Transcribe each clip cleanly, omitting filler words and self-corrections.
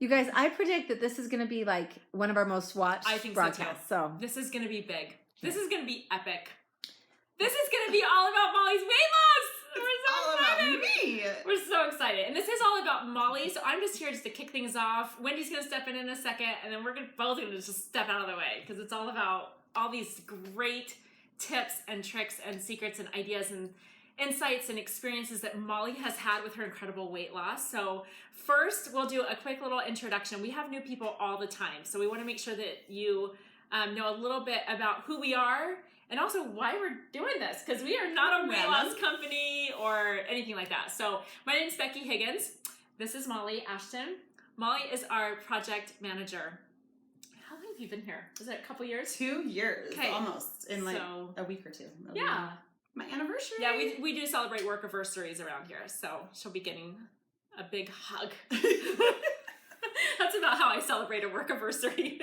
You guys, I predict that this is going to be like one of our most watched broadcasts. So this is going to be big. This is going to be epic. This is going to be all about Molly's weight loss. We're so excited. About me. We're so excited. And this is all about Molly. So I'm just here just to kick things off. Wendy's going to step in a second, and then we're both going to just step out of the way because it's all about all these great tips and tricks and secrets and ideas and insights and experiences that Molly has had with her incredible weight loss. So first, we'll do a quick little introduction. We have new people all the time, so we want to make sure that you know a little bit about who we are and also why we're doing this, because we are not a weight loss company or anything like that. So my name is Becky Higgins. This is Molly Ashton. Molly is our project manager. How long have you been here? Is it a couple years? 2 years, almost, in like a week or two. Yeah. My anniversary. Yeah, we do celebrate work anniversaries around here, so she'll be getting a big hug. That's about how I celebrate a work anniversary.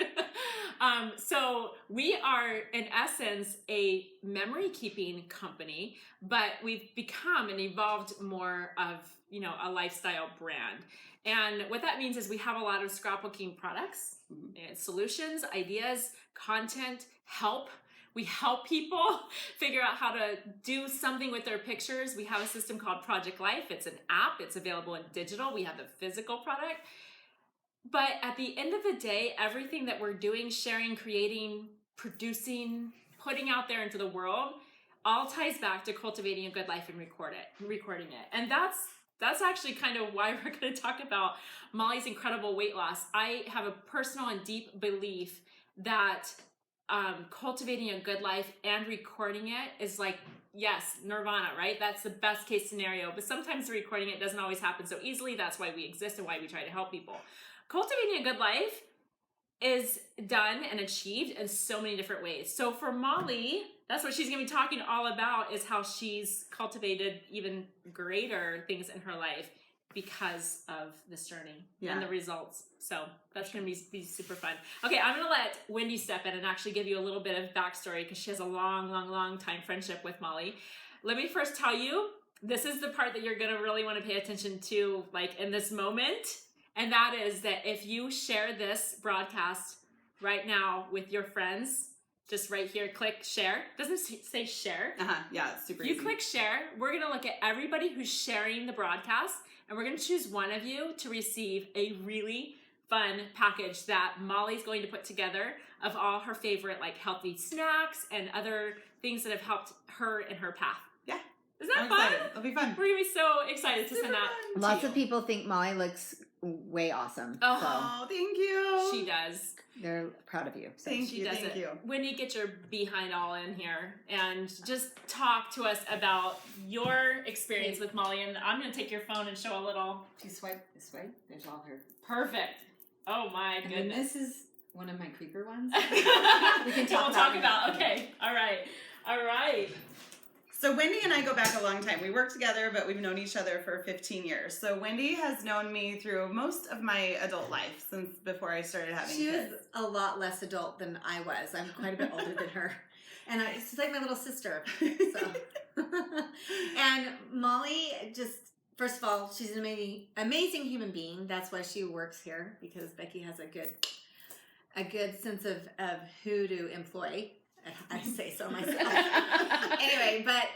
So we are, in essence, a memory keeping company, but we've become and evolved more of, a lifestyle brand. And what that means is we have a lot of scrapbooking products, and solutions, ideas, content, help. We help people figure out how to do something with their pictures. We have a system called Project Life. It's an app. It's available in digital. We have the physical product. But at the end of the day, everything that we're doing, sharing, creating, producing, putting out there into the world, all ties back to cultivating a good life and recording it. And that's actually kind of why we're going to talk about Molly's incredible weight loss. I have a personal and deep belief that cultivating a good life and recording it is like, yes, nirvana, right? That's the best case scenario. But sometimes recording it doesn't always happen so easily. That's why we exist and why we try to help people. Cultivating a good life is done and achieved in so many different ways. So for Molly, that's what she's going to be talking all about, is how she's cultivated even greater things in her life because of this journey and the results. So that's going to be super fun. Okay, I'm going to let Wendy step in and actually give you a little bit of backstory because she has a long time friendship with Molly. Let me first tell you, this is the part that you're going to really want to pay attention to, like in this moment. And that is that if you share this broadcast right now with your friends, just right here, click share. Doesn't it say share? Yeah, it's super easy. You click share. We're going to look at everybody who's sharing the broadcast, and we're going to choose one of you to receive a really fun package that Molly's going to put together of all her favorite like healthy snacks and other things that have helped her in her path. Yeah. Isn't that I'm fun? excited. It'll be fun. We're going to be so excited to send that. Lots of people think Molly looks way awesome. Oh, thank you. She does. They're proud of you. So. Thank you. Wendy, get your behind all in here and just talk to us about your experience with Molly. And I'm going to take your phone and show a little. You swipe this way. There's all her. Perfect. Oh my goodness. And this is one of my creeper ones. We can talk about. Okay. All right. So Wendy and I go back a long time. We work together, but we've known each other for 15 years. So Wendy has known me through most of my adult life since before I started having kids. She was a lot less adult than I was. I'm quite a bit older than her. And she's like my little sister. So. And Molly, just, first of all, she's an amazing human being. That's why she works here, because Becky has a good sense of who to employ. I say so myself. Anyway, but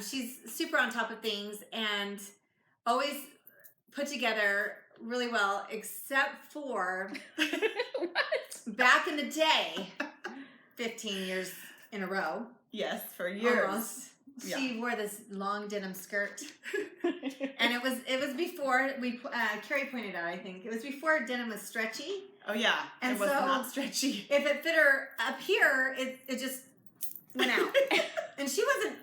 she's super on top of things and always put together really well, except for back in the day, 15 years in a row. Yes, for years. Almost. She wore this long denim skirt, and it was before Carrie pointed out. I think it was before denim was stretchy. Oh yeah, and it was not stretchy. If it fit her up here, it just went out, and she wasn't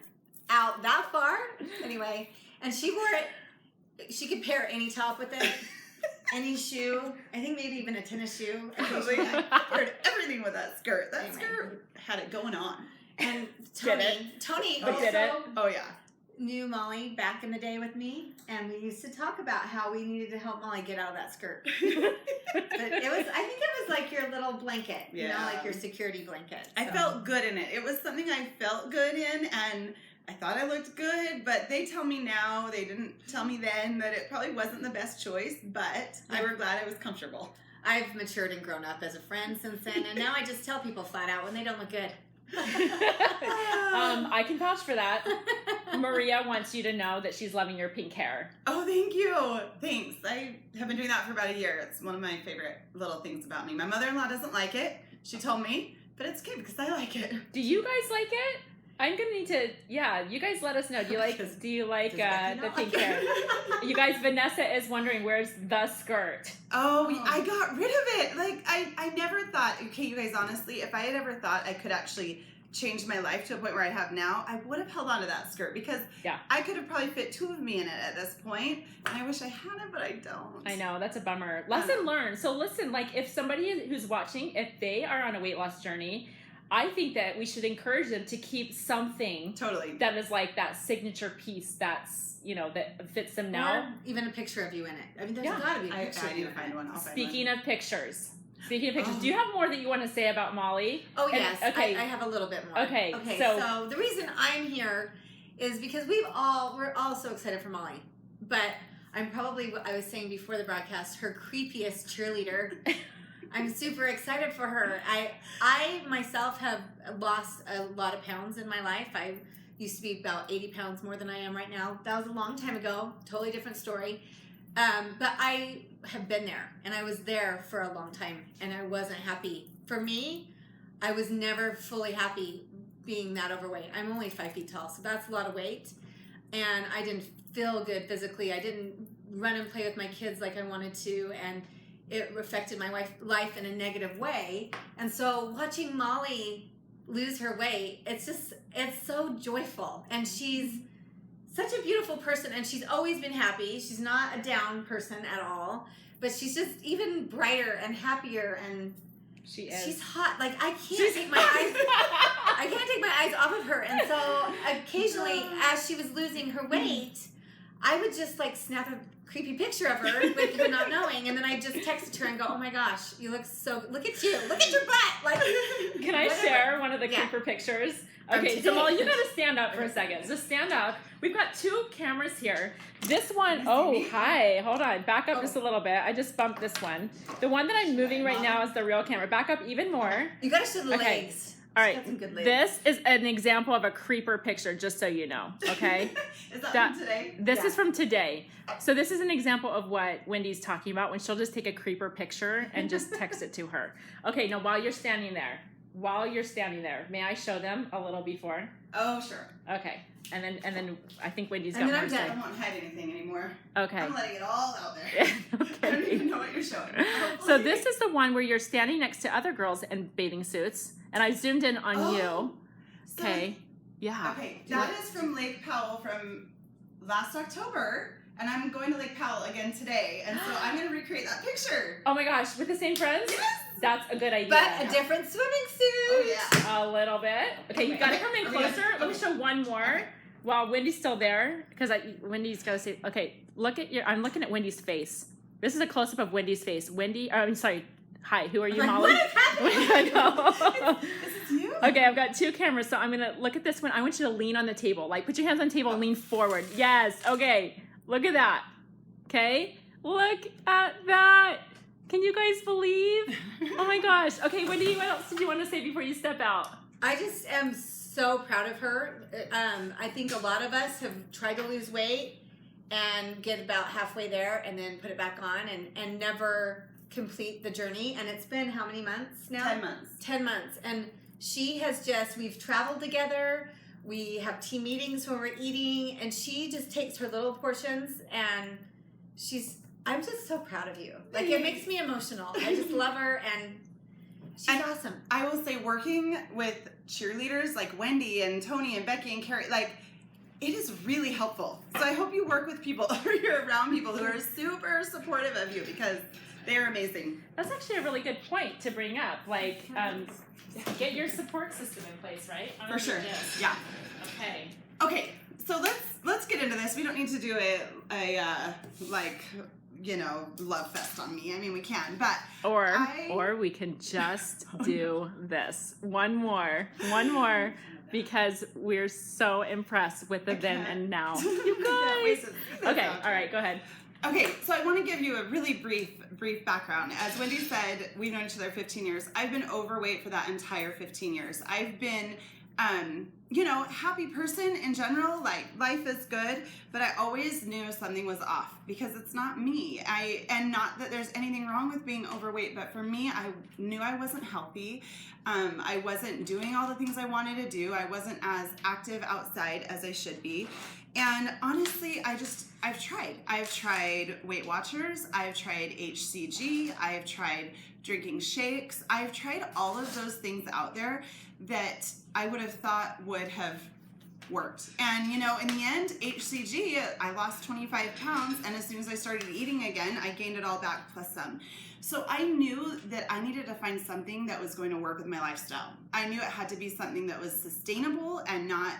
out that far anyway. And she wore it. She could pair any top with it, any shoe. I think maybe even a tennis shoe. I paired everything with that skirt. That skirt had it going on. And Tony also knew Molly back in the day with me, and we used to talk about how we needed to help Molly get out of that skirt. But I think it was like your little blanket, you know, like your security blanket. So. I felt good in it. It was something I felt good in, and I thought I looked good, but they tell me now, they didn't tell me then, that it probably wasn't the best choice, but they were glad it was comfortable. I've matured and grown up as a friend since then, and now I just tell people flat out when they don't look good. I can vouch for that. Maria wants you to know that she's loving your pink hair. Oh, thank you. Thanks. I have been doing that for about a year. It's one of my favorite little things about me. My mother-in-law doesn't like it. She told me, but it's good because I like it. Do you guys like it? I'm gonna need to. Yeah, you guys let us know. Do you like the pink hair? You guys, Vanessa is wondering where's the skirt. Oh, I got rid of it. Like I never thought. Okay, you guys, honestly, if I had ever thought I could actually change my life to a point where I have now, I would have held on to that skirt because I could have probably fit 2 of me in it at this point, and I wish I had it, but I don't. I know, that's a bummer. Lesson learned. So listen, like if somebody who's watching, if they are on a weight loss journey, I think that we should encourage them to keep something that is like that signature piece that's, you know, that fits them now. Or even a picture of you in it. I mean, there's got to be a picture of you. Speaking of pictures, do you have more that you want to say about Molly? Oh, yes. Okay. I have a little bit more. Okay. So the reason I'm here is because we're all so excited for Molly. But I'm probably, I was saying before the broadcast, her creepiest cheerleader. I'm super excited for her. I myself have lost a lot of pounds in my life. I used to be about 80 pounds more than I am right now. That was a long time ago. Totally different story. But I have been there, and I was there for a long time, and I wasn't happy. For me, I was never fully happy being that overweight. I'm only 5 feet tall, so that's a lot of weight. And I didn't feel good physically. I didn't run and play with my kids like I wanted to, and it affected my life in a negative way. And so watching Molly lose her weight, it's so joyful. And she's such a beautiful person, and she's always been happy. She's not a down person at all, but she's just even brighter and happier, and she's hot. Like I can't take my eyes off of her. And so occasionally as she was losing her weight, I would just like snap a creepy picture of her with her not knowing, and then I just texted her and go, "Oh my gosh, you look look at you, look at your butt." Like, can I share one of the creeper pictures? Okay, so Molly, you gotta stand up for a second. Just stand up. We've got 2 cameras here. This one, hi, hold on, back up just a little bit. I just bumped this one. The one that I'm moving right now is the real camera. Back up even more. You gotta show the legs. All right, this is an example of a creeper picture, just so you know, okay? Is that from today? This is from today. So this is an example of what Wendy's talking about when she'll just take a creeper picture and just text it to her. Okay, now while you're standing there, may I show them a little before? Oh, sure. Okay, and then I think Wendy's got more to say. I don't want to hide anything anymore. Okay. I'm letting it all out there. Okay. I don't even know what you're showing. So this is the one where you're standing next to other girls in bathing suits, and I zoomed in on you. Okay. Yeah. Okay, that is from Lake Powell from last October, and I'm going to Lake Powell again today, and so I'm going to recreate that picture. Oh my gosh, with the same friends? Yes! That's a good idea. But a different swimming suit. Oh yeah. A little bit. Okay, you gotta come in closer. Let me show one more while Wendy's still there, because Wendy's gotta say. Okay, I'm looking at Wendy's face. This is a close up of Wendy's face. Wendy, I'm sorry. Hi, who are you, Molly? What is happening? This is you. Okay, I've got 2 cameras, so I'm gonna look at this one. I want you to lean on the table. Like, put your hands on the table and lean forward. Yes. Okay. Look at that. Okay. Look at that. Can you guys believe? Oh my gosh. Okay, Wendy, what else did you want to say before you step out? I just am so proud of her. I think a lot of us have tried to lose weight and get about halfway there and then put it back on and never complete the journey. And it's been how many months now? 10 months. 10 months. And she has we've traveled together. We have team meetings when we're eating, and she just takes her little portions, and I'm just so proud of you. Like, it makes me emotional. I just love her, and she's awesome. I will say, working with cheerleaders like Wendy and Tony and Becky and Carrie, like, it is really helpful. So I hope you work with people, or you're around people who are super supportive of you, because they are amazing. That's actually a really good point to bring up. Like, get your support system in place, right? For sure. Yeah. Okay. Okay. So let's get into this. We don't need to do a love fest on me. I mean, we can, but or we can just do this. One more, because we're so impressed with the then and now. You guys. Okay. All right. Go ahead. Okay, so I want to give you a really brief background. As Wendy said, we've known each other 15 years. I've been overweight for that entire 15 years. I've been, happy person in general. Like, life is good, but I always knew something was off because it's not me. And not that there's anything wrong with being overweight, but for me, I knew I wasn't healthy. I wasn't doing all the things I wanted to do. I wasn't as active outside as I should be. And honestly, I've tried. I've tried Weight Watchers. I've tried HCG. I've tried drinking shakes. I've tried all of those things out there that I would have thought would have worked. And, in the end, HCG, I lost 25 pounds. And as soon as I started eating again, I gained it all back plus some. So I knew that I needed to find something that was going to work with my lifestyle. I knew it had to be something that was sustainable and not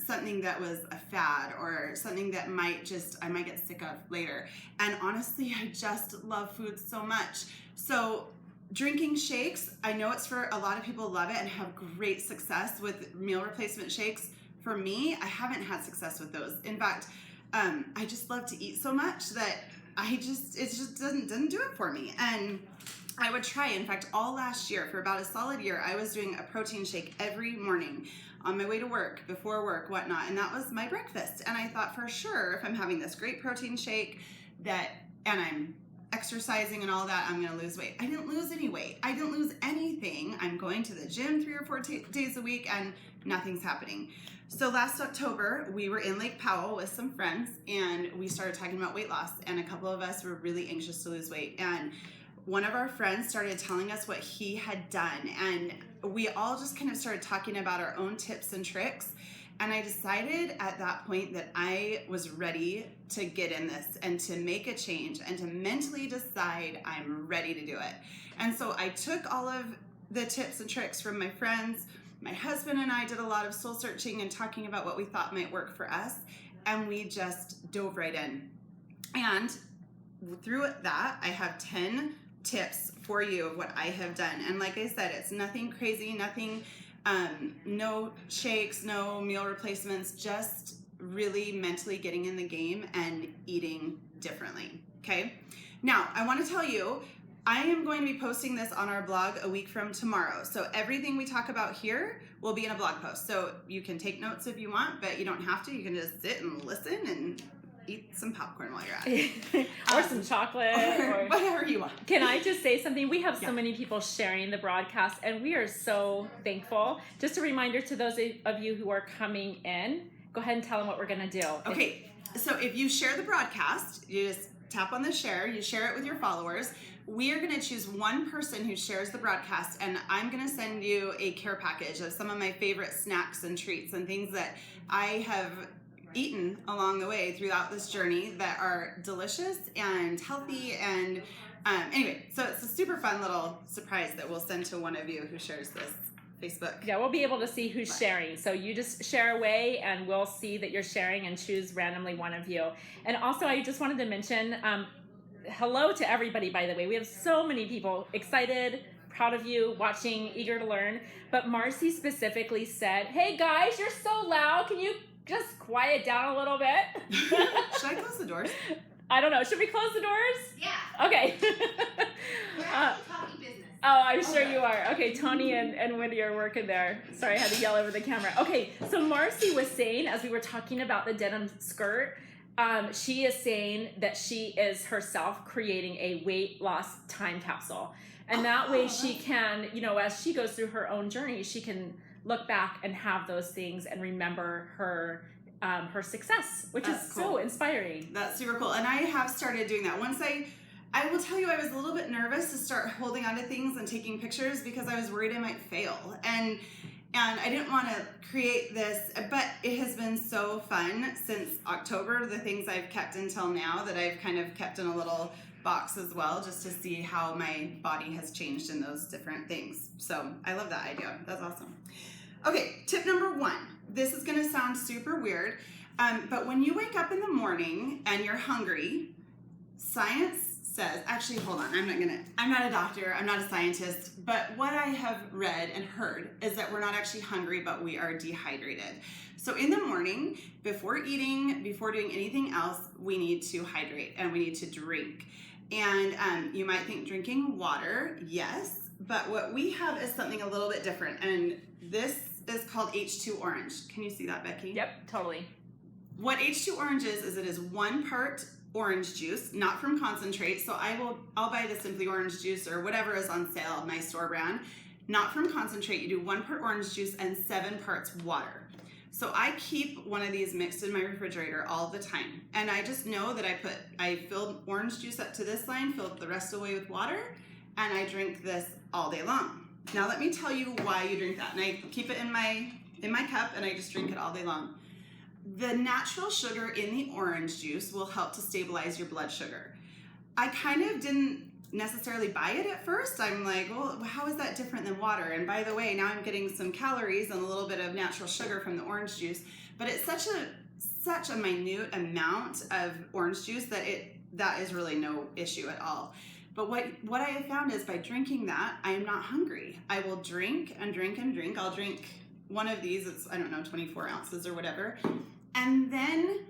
something that was a fad or something that I might get sick of later. And honestly, I just love food so much. So drinking shakes, I know it's for a lot of people love it and have great success with meal replacement shakes. For me, I haven't had success with those. In fact, I just love to eat so much that it just doesn't do it for me. And I would try. In fact, all last year, for about a solid year, I was doing a protein shake every morning on my way to work, before work, whatnot. And that was my breakfast. And I thought, for sure, if I'm having this great protein shake and I'm exercising and all that, I'm going to lose weight. I didn't lose any weight. I didn't lose anything. I'm going to the gym 3 or 4 days a week and nothing's happening. So last October, we were in Lake Powell with some friends and we started talking about weight loss. And a couple of us were really anxious to lose weight. And one of our friends started telling us what he had done. And we all just kind of started talking about our own tips and tricks. And I decided at that point that I was ready to get in this and to make a change and to mentally decide I'm ready to do it. And so I took all of the tips and tricks from my friends. My husband and I did a lot of soul searching and talking about what we thought might work for us. And we just dove right in. And through that, I have 10 tips for you of what I have done. And like I said, it's nothing crazy, nothing, no shakes, no meal replacements, just really mentally getting in the game and eating differently. Okay. Now I want to tell you, I am going to be posting this on our blog a week from tomorrow. So everything we talk about here will be in a blog post. So you can take notes if you want, but you don't have to. You can just sit and listen and eat some popcorn while you're at it. Or some chocolate. Or whatever you want. Can I just say something? We have so many people sharing the broadcast, and we are so thankful. Just a reminder to those of you who are coming in, go ahead and tell them what we're going to do. Okay, so if you share the broadcast, you just tap on the share, you share it with your followers. We are going to choose one person who shares the broadcast, and I'm going to send you a care package of some of my favorite snacks and treats and things that I have eaten along the way throughout this journey that are delicious and healthy. And anyway, so it's a super fun little surprise that we'll send to one of you who shares this Facebook. Yeah, we'll be able to see who's sharing. So you just share away and we'll see that you're sharing and choose randomly one of you. And also, I just wanted to mention, hello to everybody, by the way. We have so many people excited, proud of you, watching, eager to learn. But Marcy specifically said, hey guys, you're so loud. Can you just quiet down a little bit? Should I close the doors? I don't know. Should we close the doors? Yeah. Okay. We're actually talking business. Oh, I'm sure you are. Okay, Tony and Wendy are working there. Sorry, I had to yell over the camera. Okay, so Marcy was saying, as we were talking about the denim skirt, she is saying that she is herself creating a weight loss time capsule. And that way she can, as she goes through her own journey, she can look back and have those things and remember her success, which is so inspiring. That's super cool. And I have started doing that. Once I will tell you, I was a little bit nervous to start holding onto things and taking pictures because I was worried I might fail. And I didn't want to create this, but it has been so fun since October, the things I've kept until now that I've kind of kept in a little box as well, just to see how my body has changed in those different things. So I love that idea. That's awesome. Okay, tip number 1. This is going to sound super weird, but when you wake up in the morning and you're hungry, science says, actually, hold on, I'm not a doctor, I'm not a scientist, but what I have read and heard is that we're not actually hungry, but we are dehydrated. So in the morning, before eating, before doing anything else, we need to hydrate and we need to drink. And you might think drinking water, yes, but what we have is something a little bit different. And this is called H2 orange. Can you see that, Becky? Yep, totally. What H2 orange is it is 1 part orange juice, not from concentrate. So I'll buy the Simply Orange juice or whatever is on sale, my store brand. Not from concentrate. You do 1 part orange juice and 7 parts water. So I keep one of these mixed in my refrigerator all the time. And I just know that I filled orange juice up to this line, filled the rest away with water, and I drink this all day long. Now let me tell you why you drink that. And I keep it in my cup and I just drink it all day long. The natural sugar in the orange juice will help to stabilize your blood sugar. I kind of didn't necessarily buy it at first. I'm like, well, how is that different than water? And by the way, now I'm getting some calories and a little bit of natural sugar from the orange juice, but it's such a minute amount of orange juice that is really no issue at all. But what I have found is by drinking that, I am not hungry. I will drink and drink and drink. I'll drink one of these, it's, 24 ounces or whatever. And then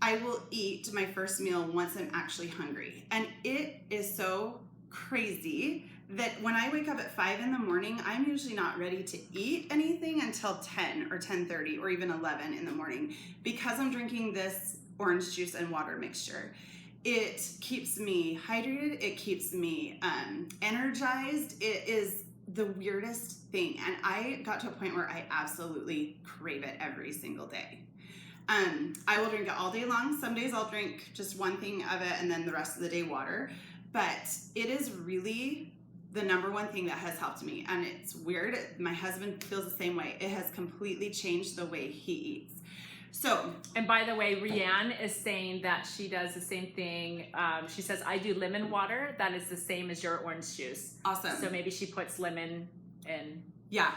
I will eat my first meal once I'm actually hungry. And it is so crazy that when I wake up at 5 in the morning, I'm usually not ready to eat anything until 10 or 10:30 or even 11 in the morning because I'm drinking this orange juice and water mixture. It keeps me hydrated. It keeps me energized. It is the weirdest thing. And I got to a point where I absolutely crave it every single day. I will drink it all day long. Some days I'll drink just one thing of it and then the rest of the day water. But it is really the number one thing that has helped me. And it's weird. My husband feels the same way. It has completely changed the way he eats. So, and by the way, Rianne is saying that she does the same thing. She says, I do lemon water. That is the same as your orange juice. Awesome. So maybe she puts lemon in. Yeah.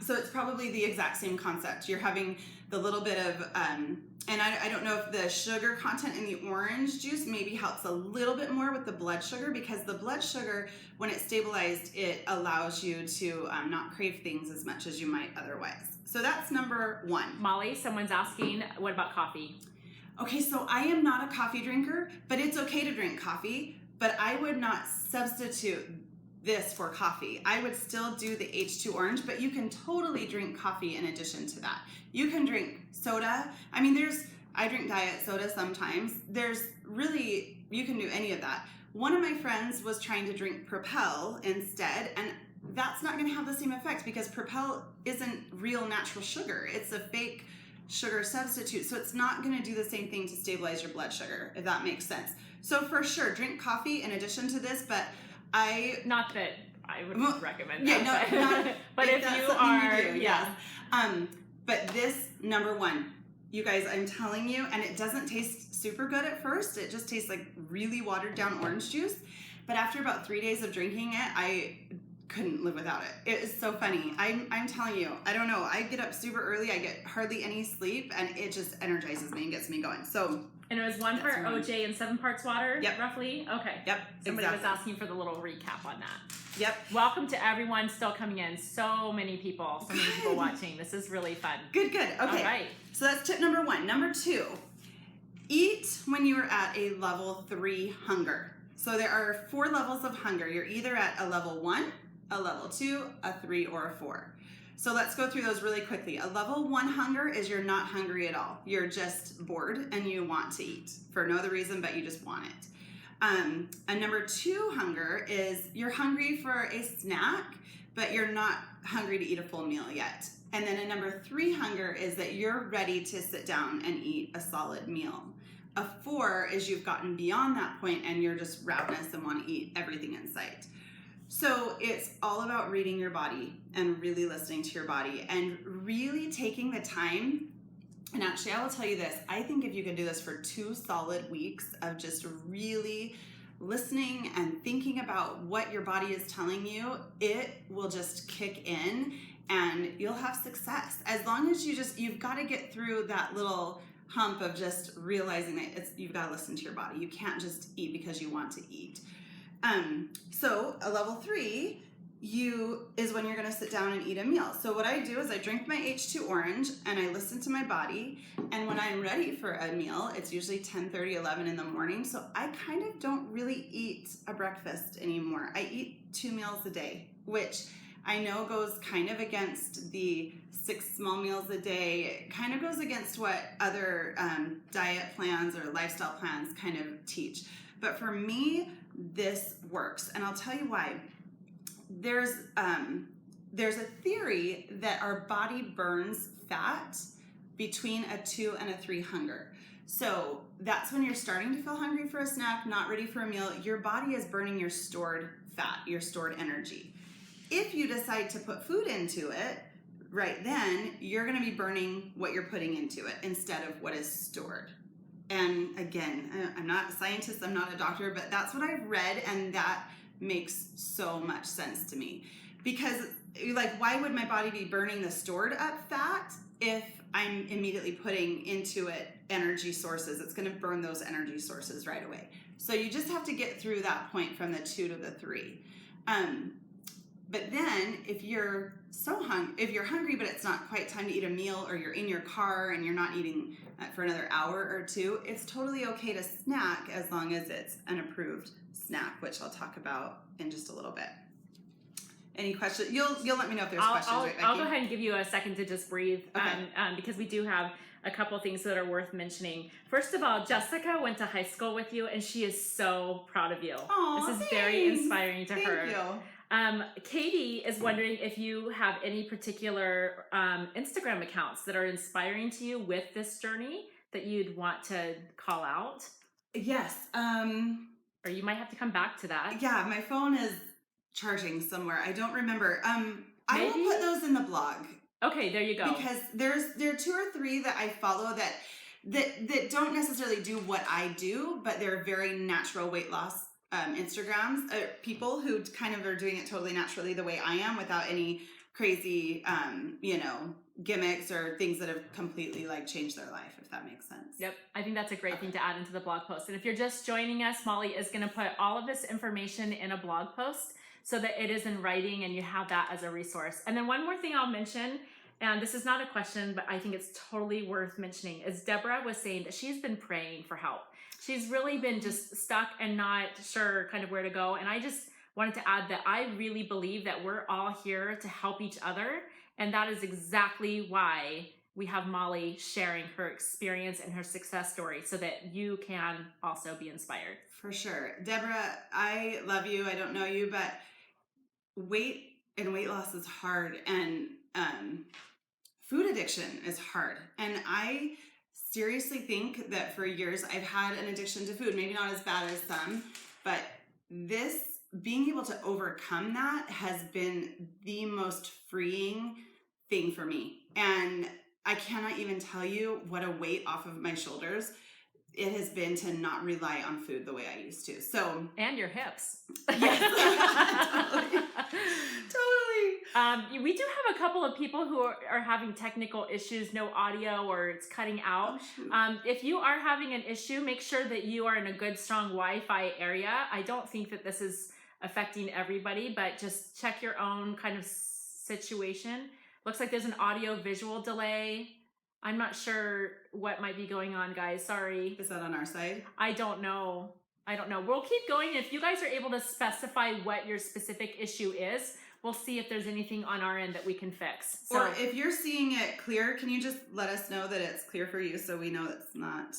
So it's probably the exact same concept. You're having the little bit of, and I don't know if the sugar content in the orange juice maybe helps a little bit more with the blood sugar, because the blood sugar, when it's stabilized, it allows you to not crave things as much as you might otherwise. So that's number 1. Molly, someone's asking, what about coffee? Okay, so I am not a coffee drinker, but it's okay to drink coffee, but I would not substitute this for coffee. I would still do the H2 orange, but you can totally drink coffee in addition to that. You can drink soda. I drink diet soda sometimes. You can do any of that. One of my friends was trying to drink Propel instead, and that's not going to have the same effect because Propel isn't real natural sugar. It's a fake sugar substitute. So it's not going to do the same thing to stabilize your blood sugar, if that makes sense. So for sure, drink coffee in addition to this, but not that I would recommend that. Yeah, but if you are, yes. But this, number 1, you guys, I'm telling you, and it doesn't taste super good at first. It just tastes like really watered down orange juice. But after about 3 days of drinking it, I couldn't live without it. It is so funny. I'm telling you, I don't know. I get up super early. I get hardly any sleep, and it just energizes me and gets me going. So. And it was 1 part OJ and 7 parts water, yep. Roughly? Okay. Yep, Somebody was asking for the little recap on that. Yep. Welcome to everyone still coming in. So many people watching. This is really fun. Good. Okay. All right. So that's tip number 1. Number 2, eat when you are at a level 3 hunger. So there are 4 levels of hunger. You're either at a level 1, a level 2, a 3, or a 4. So let's go through those really quickly. A level 1 hunger is you're not hungry at all. You're just bored and you want to eat for no other reason, but you just want it. A number 2 hunger is you're hungry for a snack, but you're not hungry to eat a full meal yet. And then a number 3 hunger is that you're ready to sit down and eat a solid meal. A 4 is you've gotten beyond that point and you're just ravenous and want to eat everything in sight. So it's all about reading your body and really listening to your body and really taking the time. And actually, I will tell you this. I think if you can do this for 2 solid weeks of just really listening and thinking about what your body is telling you, it will just kick in and you'll have success. As long as you've got to get through that little hump of just realizing that you've got to listen to your body. You can't just eat because you want to eat. So a level 3 is when you're going to sit down and eat a meal. So what I do is I drink my H2 orange and I listen to my body. And when I'm ready for a meal, it's usually 10:30, 11 in the morning. So I kind of don't really eat a breakfast anymore. I eat 2 meals a day, which I know goes kind of against the 6 small meals a day. It kind of goes against what other diet plans or lifestyle plans kind of teach. But for me, this works. And I'll tell you why. There's a theory that our body burns fat between a 2 and a 3 hunger. So that's when you're starting to feel hungry for a snack, not ready for a meal. Your body is burning your stored fat, your stored energy. If you decide to put food into it, right then, you're going to be burning what you're putting into it instead of what is stored. And again, I'm not a scientist, I'm not a doctor, but that's what I've read, and that makes so much sense to me. Because, like, why would my body be burning the stored up fat if I'm immediately putting into it energy sources? It's going to burn those energy sources right away. So you just have to get through that point from the 2 to the 3. But then if you're hungry, but it's not quite time to eat a meal, or you're in your car and you're not eating for another hour or 2, it's totally okay to snack as long as it's an approved snack, which I'll talk about in just a little bit. Any questions? You'll let me know if there's questions, right, Becky? I'll go ahead and give you a second to just breathe, Okay. Because we do have a couple things that are worth mentioning. First of all, Jessica went to high school with you, and she is so proud of you. Aw, this is thanks. very inspiring to Thank her. you. Katie is wondering if you have any particular Instagram accounts that are inspiring to you with this journey that you'd want to call out. Yes. Or you might have to come back to that. Yeah, my phone is charging somewhere. I don't remember. I will Maybe? put those in the blog. Okay, there you go. Because there are 2 or 3 that I follow that don't necessarily do what I do, but they're very natural weight loss Instagrams. People who kind of are doing it totally naturally the way I am, without any crazy, gimmicks or things that have completely like changed their life, if that makes sense. Yep, I think that's a great thing to add into the blog post. And if you're just joining us, Molly is going to put all of this information in a blog post so that it is in writing and you have that as a resource. And then one more thing I'll mention, and this is not a question, but I think it's totally worth mentioning, is Deborah was saying that she's been praying for help. She's really been just stuck and not sure kind of where to go. And I just wanted to add that I really believe that we're all here to help each other. And that is exactly why we have Molly sharing her experience and her success story, so that you can also be inspired. For sure. Deborah, I love you. I don't know you, but weight loss is hard, and food addiction is hard. And I seriously think that for years I've had an addiction to food, maybe not as bad as some, but being able to overcome that has been the most freeing thing for me. And I cannot even tell you what a weight off of my shoulders it has been to not rely on food the way I used to. So, and your hips. Yes. Totally. We do have a couple of people who are having technical issues, no audio, or it's cutting out. If you are having an issue, make sure that you are in a good, strong Wi-Fi area. I don't think that this is affecting everybody, but just check your own kind of situation. Looks like there's an audio visual delay. I'm not sure what might be going on, guys. Sorry. Is that on our side? I don't know. We'll keep going. If you guys are able to specify what your specific issue is, we'll see if there's anything on our end that we can fix. So, or if you're seeing it clear, can you just let us know that it's clear for you so we know it's not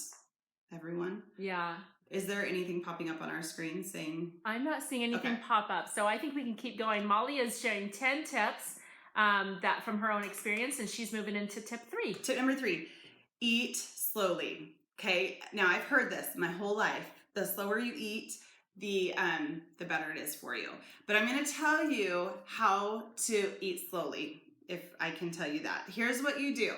everyone? Yeah. Is there anything popping up on our screen saying? I'm not seeing anything pop up. So I think we can keep going. Molly is sharing 10 tips that from her own experience, and she's moving into tip 3. Tip number 3, eat slowly. Okay. Now I've heard this my whole life. The slower you eat, the better it is for you. But I'm going to tell you how to eat slowly, if I can tell you that. Here's what you do.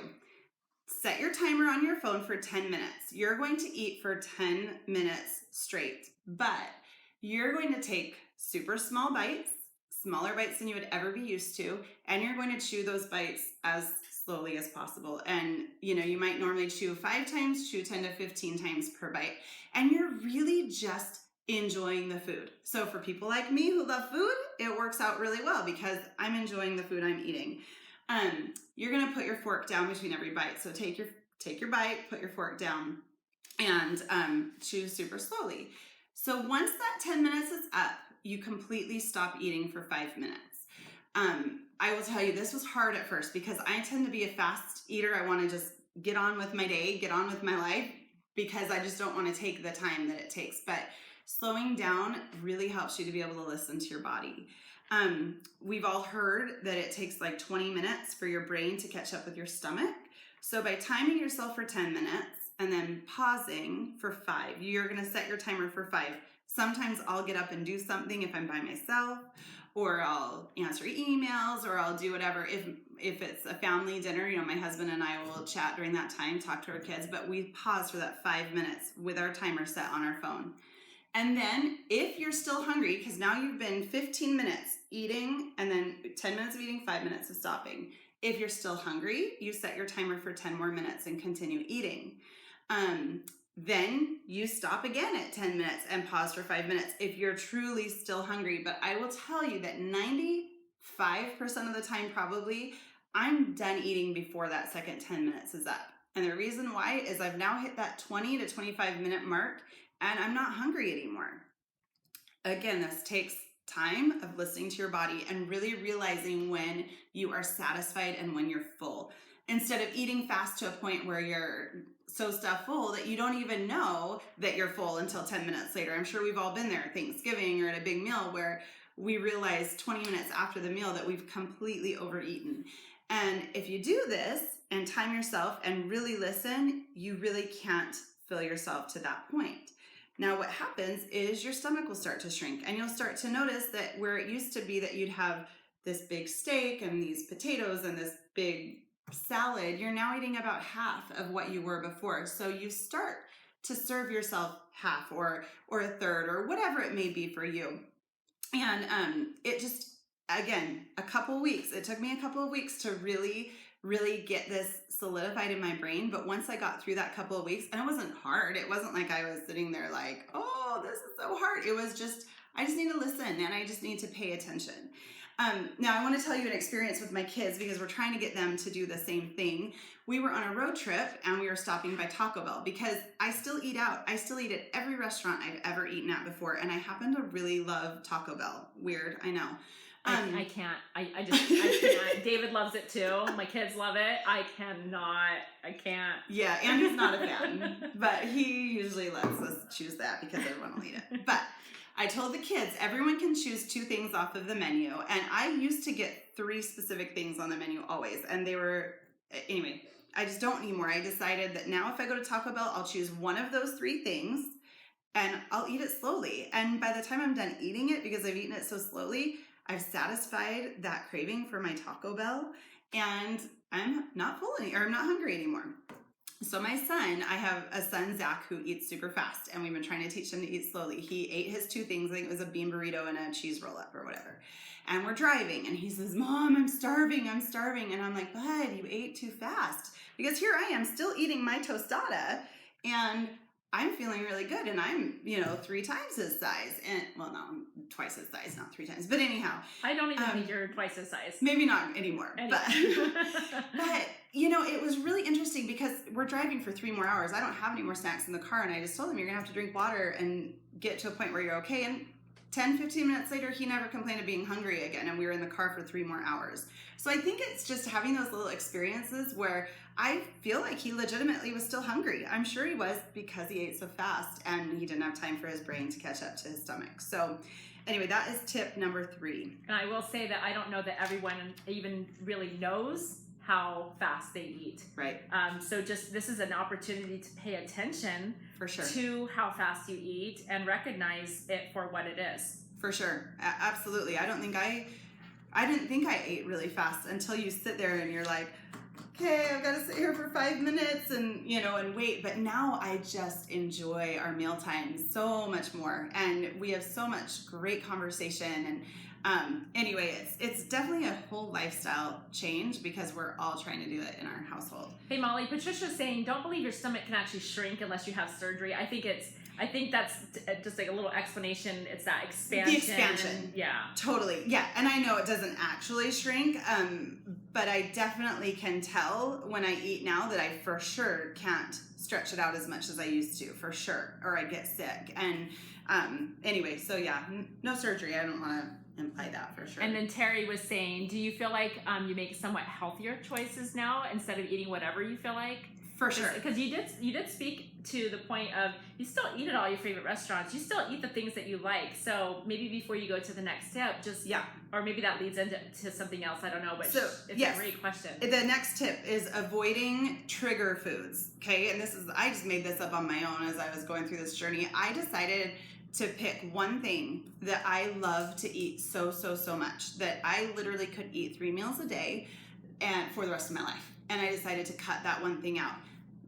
Set your timer on your phone for 10 minutes. You're going to eat for 10 minutes straight, but you're going to take super small bites smaller bites than you would ever be used to, and you're going to chew those bites as slowly as possible. And you might normally chew 5 times, chew 10 to 15 times per bite, and you're really just enjoying the food. So for people like me who love food, it works out really well because I'm enjoying the food I'm eating. You're gonna put your fork down between every bite. So take your bite, put your fork down, and chew super slowly. So once that 10 minutes is up, you completely stop eating for 5 minutes. I will tell you, this was hard at first because I tend to be a fast eater. I want to just get on with my day, get on with my life, because I just don't want to take the time that it takes. But slowing down really helps you to be able to listen to your body. We've all heard that it takes like 20 minutes for your brain to catch up with your stomach. So by timing yourself for 10 minutes and then pausing for 5, you're going to set your timer for 5. Sometimes I'll get up and do something if I'm by myself, or I'll answer emails, or I'll do whatever. If it's a family dinner, my husband and I will chat during that time, talk to our kids, but we pause for that 5 minutes with our timer set on our phone. And then if you're still hungry, because now you've been 15 minutes eating and then 10 minutes of eating, 5 minutes of stopping. If you're still hungry, you set your timer for 10 more minutes and continue eating. Then you stop again at 10 minutes and pause for 5 minutes if you're truly still hungry. But I will tell you that 95% of the time, probably, I'm done eating before that second 10 minutes is up. And the reason why is I've now hit that 20 to 25 minute mark and I'm not hungry anymore. Again, this takes time of listening to your body and really realizing when you are satisfied and when you're full. Instead of eating fast to a point where you're so stuffed full that you don't even know that you're full until 10 minutes later. I'm sure we've all been there, Thanksgiving or at a big meal, where we realize 20 minutes after the meal that we've completely overeaten. And if you do this and time yourself and really listen, you really can't fill yourself to that point. Now what happens is your stomach will start to shrink, and you'll start to notice that where it used to be that you'd have this big steak and these potatoes and this big salad, you're now eating about half of what you were before. So you start to serve yourself half or a third or whatever it may be for you. And it just, again, it took me a couple of weeks to really get this solidified in my brain. But once I got through that couple of weeks, and it wasn't hard, it wasn't like I was sitting there like, oh, this is so hard. It was just, I just need to listen and I just need to pay attention. Now I want to tell you an experience with my kids because we're trying to get them to do the same thing. We were on a road trip and we were stopping by Taco Bell because I still eat out. I still eat at every restaurant I've ever eaten at before, and I happen to really love Taco Bell. Weird, I know. I can't. I can't. David loves it too. My kids love it. I can't. Yeah, Andrew's not a fan, but he usually lets us choose that because everyone will eat it. But I told the kids everyone can choose 2 things off of the menu, and I used to get 3 specific things on the menu always, and they were, anyway, I just don't anymore. I decided that now if I go to Taco Bell, I'll choose one of those 3 things, and I'll eat it slowly. And by the time I'm done eating it, because I've eaten it so slowly, I've satisfied that craving for my Taco Bell, and I'm not I'm not hungry anymore. So my son, I have a son, Zach, who eats super fast, and we've been trying to teach him to eat slowly. He ate his 2 things. I think it was a bean burrito and a cheese roll-up or whatever. And we're driving, and he says, Mom, I'm starving. And I'm like, bud, you ate too fast. Because here I am still eating my tostada, and I'm feeling really good, and I'm, 3 times his size. And, well, no, I'm twice his size, not 3 times. But anyhow. I don't even think you're twice his size. Maybe not anymore. But it was really interesting because we're driving for 3 more hours. I don't have any more snacks in the car, and I just told him, you're going to have to drink water and get to a point where you're okay. And 10, 15 minutes later, he never complained of being hungry again, and we were in the car for 3 more hours. So I think it's just having those little experiences where I feel like he legitimately was still hungry. I'm sure he was because he ate so fast and he didn't have time for his brain to catch up to his stomach. So anyway, that is tip number 3. And I will say that I don't know that everyone even really knows how fast they eat. Right. So this is an opportunity to pay attention for sure to how fast you eat and recognize it for what it is. For sure. Absolutely. I didn't think I ate really fast until you sit there and you're like, okay, I've got to sit here for 5 minutes and, and wait. But now I just enjoy our meal times so much more. And we have so much great conversation. And anyway, it's definitely a whole lifestyle change because we're all trying to do it in our household. Hey, Molly, Patricia's saying, don't believe your stomach can actually shrink unless you have surgery. I think that's just like a little explanation. It's that expansion. The expansion. Yeah. Totally. Yeah. And I know it doesn't actually shrink, but I definitely can tell when I eat now that I for sure can't stretch it out as much as I used to, for sure, or I get sick. And anyway, so yeah, no surgery. I don't want to imply that for sure. And then Terry was saying, do you feel like you make somewhat healthier choices now instead of eating whatever you feel like? For sure. Because you did speak to the point of you still eat at all your favorite restaurants. You still eat the things that you like. So maybe before you go to the next step, or maybe that leads into something else. I don't know, but it's a great question. The next tip is avoiding trigger foods. Okay, and I just made this up on my own as I was going through this journey. I decided to pick one thing that I love to eat so much that I literally could eat 3 meals a day and for the rest of my life. And I decided to cut that one thing out.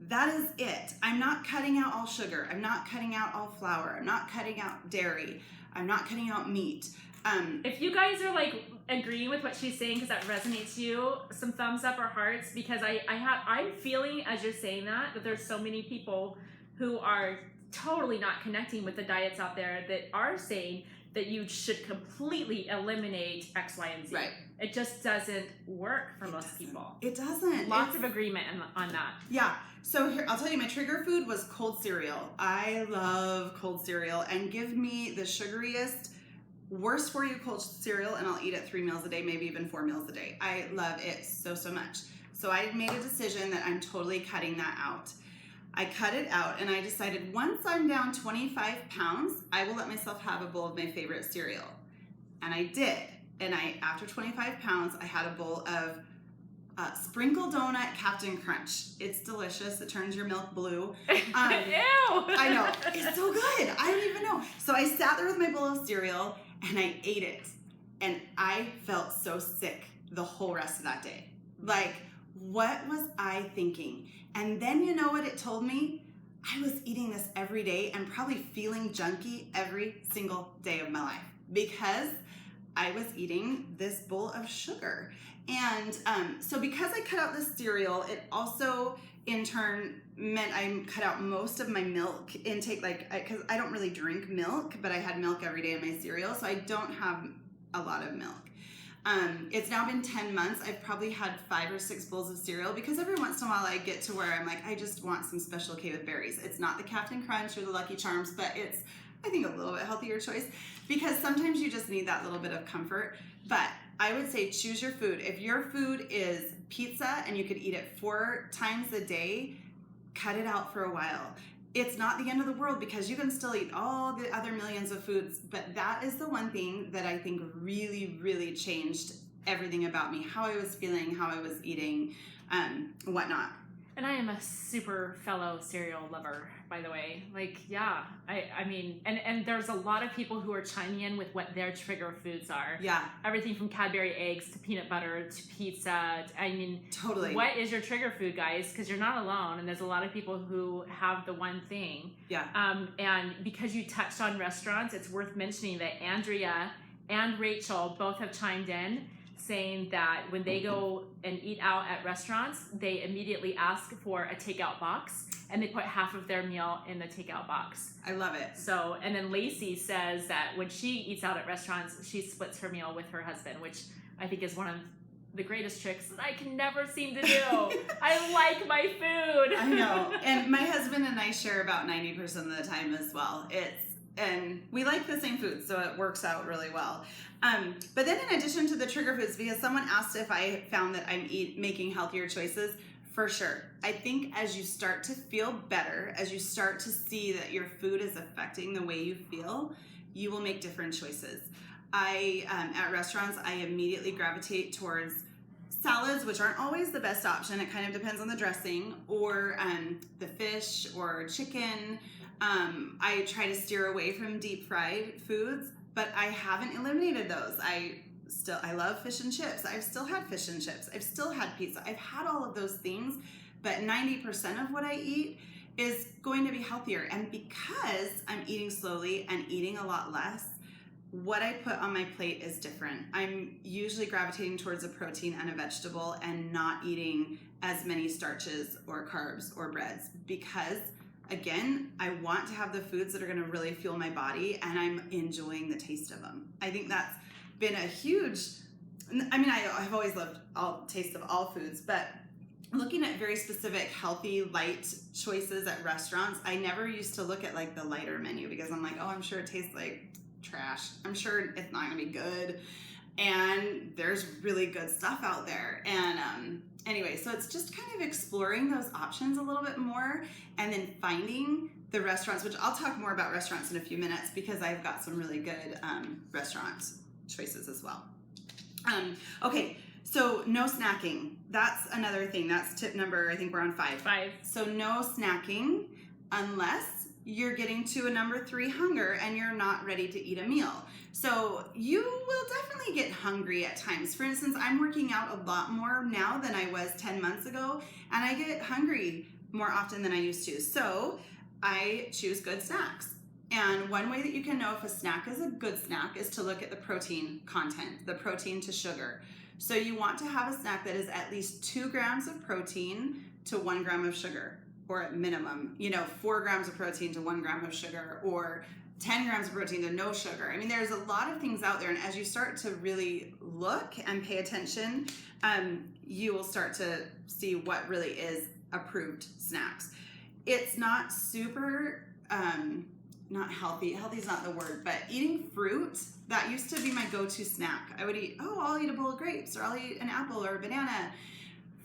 That is it. I'm not cutting out all sugar. I'm not cutting out all flour. I'm not cutting out dairy. I'm not cutting out meat. If you guys are like agreeing with what she's saying because that resonates to you, some thumbs up or hearts, because I'm feeling as you're saying that there's so many people who are totally not connecting with the diets out there that are saying that you should completely eliminate X, Y, and Z. Right. It just doesn't work for most people. It doesn't. Lots of agreement on that. Yeah. So here, I'll tell you, my trigger food was cold cereal. I love cold cereal, and give me the sugariest, worst for you cold cereal, and I'll eat it 3 meals a day, maybe even 4 meals a day. I love it so much. So I made a decision that I'm totally cutting that out. I cut it out, and I decided once I'm down 25 pounds, I will let myself have a bowl of my favorite cereal. And I did. And after 25 pounds, I had a bowl of sprinkle donut Captain Crunch. It's delicious. It turns your milk blue. Ew! I know. It's so good. I don't even know. So I sat there with my bowl of cereal, and I ate it. And I felt so sick the whole rest of that day. Like, what was I thinking? And then you know what it told me? I was eating this every day and probably feeling junky every single day of my life because I was eating this bowl of sugar. And so because I cut out the cereal, it also in turn meant I cut out most of my milk intake, because I don't really drink milk, but I had milk every day in my cereal, so I don't have a lot of milk. It's now been 10 months. I've probably had 5 or 6 bowls of cereal because every once in a while I get to where I'm like, I just want some Special K with berries. It's not the Captain Crunch or the Lucky Charms, but it's, I think, a little bit healthier choice because sometimes you just need that little bit of comfort. But I would say choose your food. If your food is pizza and you could eat it 4 times a day, cut it out for a while. It's not the end of the world because you can still eat all the other millions of foods, but that is the one thing that I think really changed everything about me, how I was feeling, how I was eating, whatnot. And I am a super fellow cereal lover, by the way. Like, yeah, I mean, and there's a lot of people who are chiming in with what their trigger foods are. Yeah. Everything from Cadbury eggs to peanut butter to pizza. I mean, totally. What is your trigger food, guys? Because you're not alone, and there's a lot of people who have the one thing. Yeah. And because you touched on restaurants, it's worth mentioning that Andrea and Rachel both have chimed in, saying that when they go and eat out at restaurants, they immediately ask for a takeout box and they put half of their meal in the takeout box. I love it. So, and then Lacey says that when she eats out at restaurants, she splits her meal with her husband, which I think is one of the greatest tricks that I can never seem to do. I like my food. I know. And my husband and I share about 90% of the time as well. And we like the same food, so it works out really well. But then in addition to the trigger foods, because someone asked if I found that I'm making healthier choices, for sure. I think as you start to feel better, as you start to see that your food is affecting the way you feel, you will make different choices. At restaurants, I immediately gravitate towards salads, which aren't always the best option. It kind of depends on the dressing, or the fish or chicken. I try to steer away from deep fried foods, but I haven't eliminated those. I love fish and chips. I've still had fish and chips. I've still had pizza. I've had all of those things, but 90% of what I eat is going to be healthier. And because I'm eating slowly and eating a lot less, what I put on my plate is different. I'm usually gravitating towards a protein and a vegetable and not eating as many starches or carbs or breads because, again, I want to have the foods that are going to really fuel my body and I'm enjoying the taste of them. I think that's been a huge, I've always loved all taste of all foods, but looking at very specific healthy light choices at restaurants, I never used to look at like the lighter menu because I'm like, oh, I'm sure it tastes like trash. I'm sure it's not gonna be good. And there's really good stuff out there. And anyway, so it's just kind of exploring those options a little bit more and then finding the restaurants, which I'll talk more about restaurants in a few minutes because I've got some really good restaurant choices as well. Okay, so no snacking. That's another thing. That's tip number, I think we're on 5. 5. So no snacking unless you're getting to a number 3 hunger and you're not ready to eat a meal. So you will definitely get hungry at times. For instance, I'm working out a lot more now than I was 10 months ago, and I get hungry more often than I used to. So I choose good snacks. And one way that you can know if a snack is a good snack is to look at the protein content, the protein to sugar. So you want to have a snack that is at least 2 grams of protein to 1 gram of sugar, or at minimum, 4 grams of protein to 1 gram of sugar, or 10 grams of protein to no sugar. I mean, there's a lot of things out there, and as you start to really look and pay attention, you will start to see what really is approved snacks. It's not super, not healthy. Healthy is not the word, but eating fruit, that used to be my go-to snack. I would eat, I'll eat a bowl of grapes, or I'll eat an apple or a banana.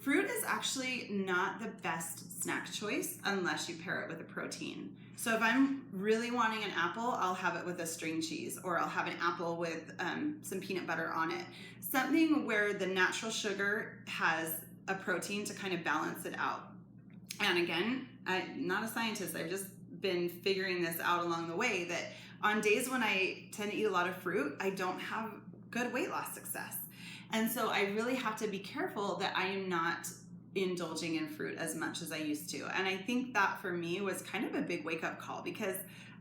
Fruit is actually not the best snack choice unless you pair it with a protein. So if I'm really wanting an apple, I'll have it with a string cheese, or I'll have an apple with some peanut butter on it. Something where the natural sugar has a protein to kind of balance it out. And again, I'm not a scientist. I've just been figuring this out along the way that on days when I tend to eat a lot of fruit, I don't have good weight loss success. And so I really have to be careful that I am not indulging in fruit as much as I used to. And I think that for me was kind of a big wake-up call because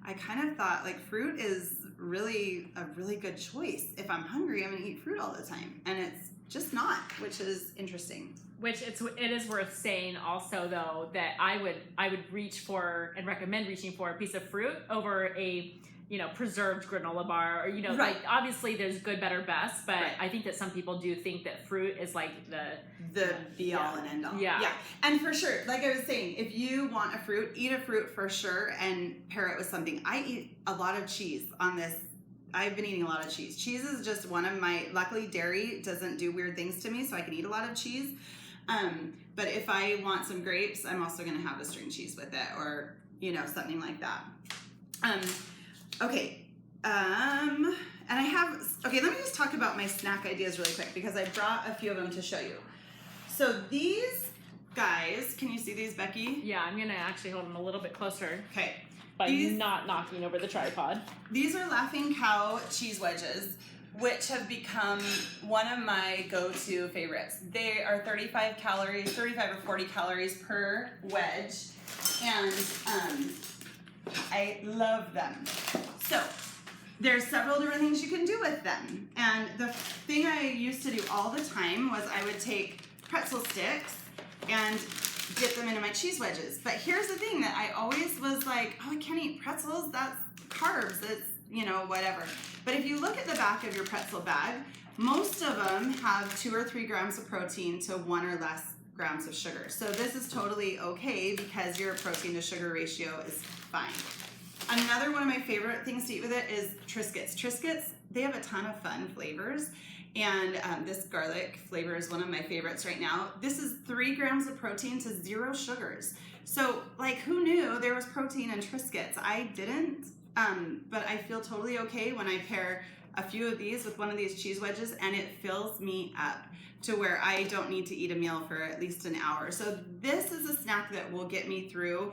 I kind of thought like fruit is really a really good choice. If I'm hungry, I'm gonna eat fruit all the time. And it's just not, which is interesting. Which it is worth saying also though that I would reach for and recommend reaching for a piece of fruit over a preserved granola bar, or right. Like obviously there's good, better, best, but right. I think that some people do think that fruit is like the be all and end all. Yeah. And for sure, like I was saying, if you want a fruit, eat a fruit for sure and pair it with something. I eat a lot of cheese on this. I've been eating a lot of cheese. Cheese is just one of my, luckily dairy doesn't do weird things to me, so I can eat a lot of cheese. But if I want some grapes, I'm also going to have a string cheese with it, or, something like that. Okay. And let me just talk about my snack ideas really quick because I brought a few of them to show you. So these guys, can you see these, Becky? Yeah, I'm going to actually hold them a little bit closer. Okay. By not knocking over the tripod. These are Laughing Cow cheese wedges, which have become one of my go-to favorites. They are 35 or 40 calories per wedge, and I love them. So there's several different things you can do with them. And the thing I used to do all the time was I would take pretzel sticks and dip them into my cheese wedges. But here's the thing that I always was like, I can't eat pretzels. That's carbs. That's, whatever. But if you look at the back of your pretzel bag, most of them have 2 or 3 grams of protein to 1 or less grams of sugar. So this is totally okay because your protein to sugar ratio is fine. Another one of my favorite things to eat with it is Triscuits. Triscuits, they have a ton of fun flavors. And this garlic flavor is one of my favorites right now. This is 3 grams of protein to 0 sugars. So, who knew there was protein in Triscuits? I didn't, but I feel totally okay when I pair a few of these with one of these cheese wedges, and it fills me up to where I don't need to eat a meal for at least an hour. So this is a snack that will get me through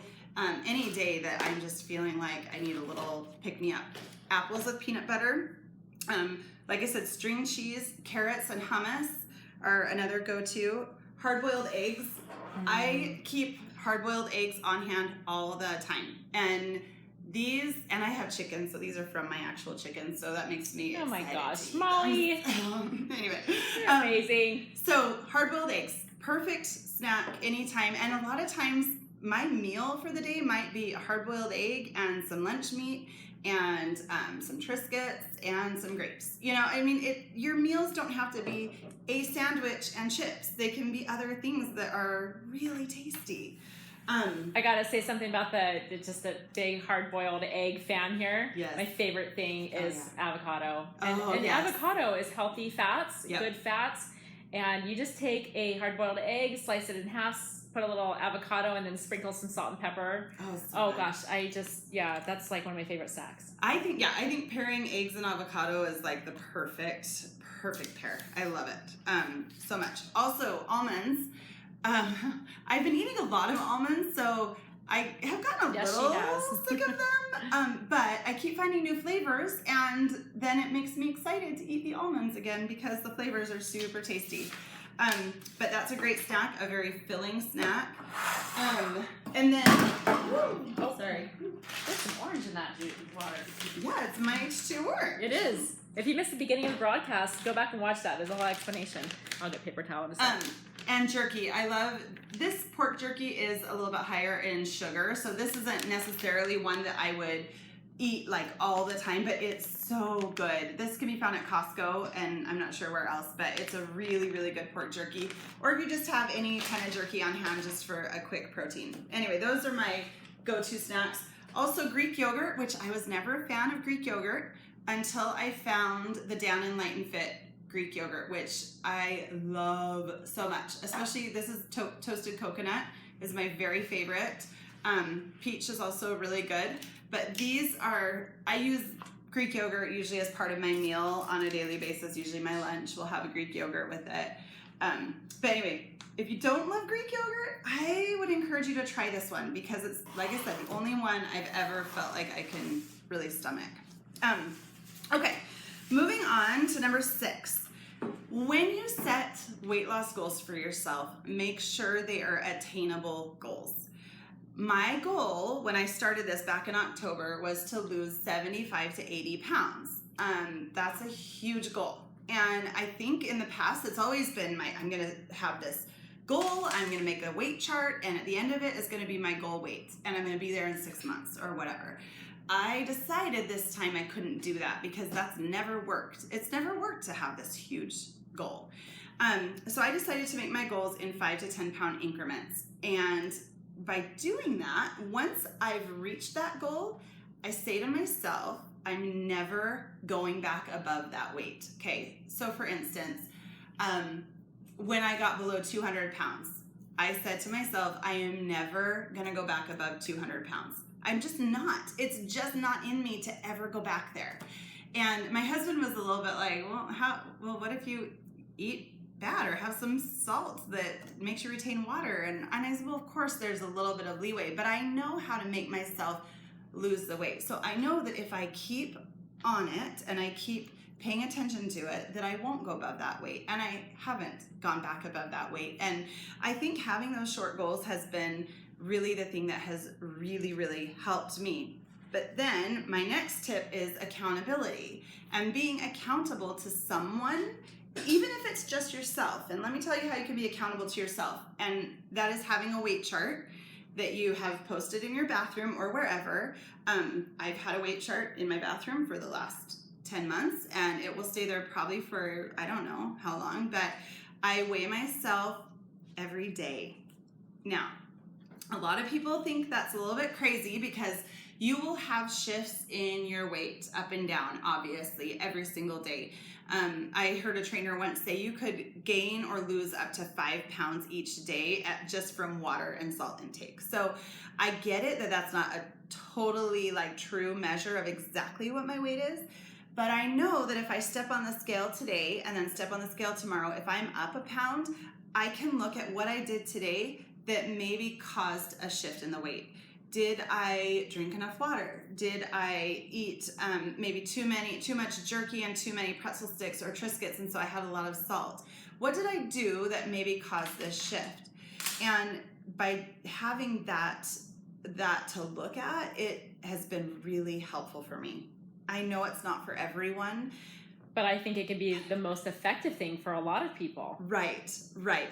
any day that I'm just feeling like I need a little pick-me-up. Apples with peanut butter. Like I said, string cheese, carrots, and hummus are another go-to. Hard-boiled eggs. I keep hard-boiled eggs on hand all the time. And I have chickens, so these are from my actual chickens, so that makes me Oh my excited gosh, to eat Molly. them. Anyway. You're amazing. So hard-boiled eggs, perfect snack anytime. And a lot of times my meal for the day might be a hard-boiled egg and some lunch meat and some Triscuits and some grapes. You know, I mean, your meals don't have to be a sandwich and chips. They can be other things that are really tasty. I gotta say something about just a big hard-boiled egg fan here. Yes. My favorite thing is avocado. And yes. avocado is healthy fats, Yep. good fats. And you just take a hard-boiled egg, slice it in half, put a little avocado, and then sprinkle some salt and pepper. Oh gosh, that's like one of my favorite snacks. I think pairing eggs and avocado is like the perfect pair. I love it so much. Also, almonds. I've been eating a lot of almonds, so I have gotten a little sick of them, but I keep finding new flavors, and then it makes me excited to eat the almonds again because the flavors are super tasty. But that's a great snack, a very filling snack. And then, sorry. There's some orange in that water. Yeah, it's my H2 orange. It is. If you missed the beginning of the broadcast, go back and watch that. There's a whole explanation. I'll get paper towel in a second. And jerky. I love this pork jerky is a little bit higher in sugar, so this isn't necessarily one that I would eat like all the time, but it's so good. This can be found at Costco, and I'm not sure where else, but it's a really, really good pork jerky. Or if you just have any kind of jerky on hand just for a quick protein. Anyway, those are my go-to snacks. Also Greek yogurt, which I was never a fan of Greek yogurt until I found the Down and Light and Fit Greek yogurt, which I love so much. Especially, this is toasted coconut is my very favorite. Peach is also really good. But I use Greek yogurt usually as part of my meal on a daily basis. Usually my lunch will have a Greek yogurt with it. But anyway, if you don't love Greek yogurt, I would encourage you to try this one because it's, like I said, the only one I've ever felt like I can really stomach. Okay, moving on to number 6. When you set weight loss goals for yourself, make sure they are attainable goals. My goal when I started this back in October was to lose 75 to 80 pounds. That's a huge goal. And I think in the past, it's always been I'm going to have this goal, I'm going to make a weight chart, and at the end of it is going to be my goal weight. And I'm going to be there in 6 months or whatever. I decided this time I couldn't do that because that's never worked. It's never worked to have this huge goal. So I decided to make my goals in 5 to 10 pound increments. And by doing that, once I've reached that goal, I say to myself, I'm never going back above that weight. Okay, so for instance, when I got below 200 pounds, I said to myself, I am never gonna go back above 200 pounds. I'm just not. It's just not in me to ever go back there. And my husband was a little bit like, what if you eat bad or have some salt that makes you retain water? And I said, well, of course there's a little bit of leeway, but I know how to make myself lose the weight. So I know that if I keep on it and I keep paying attention to it, that I won't go above that weight. And I haven't gone back above that weight. And I think having those short goals has been really the thing that has really, really helped me. But then my next tip is accountability and being accountable to someone, even if it's just yourself. And let me tell you how you can be accountable to yourself. And that is having a weight chart that you have posted in your bathroom or wherever. I've had a weight chart in my bathroom for the last 10 months and it will stay there probably for, I don't know how long, but I weigh myself every day. Now, a lot of people think that's a little bit crazy because you will have shifts in your weight up and down, obviously, every single day. I heard a trainer once say you could gain or lose up to 5 pounds each day just from water and salt intake. So I get it that that's not a totally true measure of exactly what my weight is, but I know that if I step on the scale today and then step on the scale tomorrow, if I'm up a pound, I can look at what I did today that maybe caused a shift in the weight. Did I drink enough water? Did I eat maybe too much jerky and too many pretzel sticks or Triscuits, and so I had a lot of salt? What did I do that maybe caused this shift? And by having that to look at, it has been really helpful for me. I know it's not for everyone, but I think it can be the most effective thing for a lot of people. Right.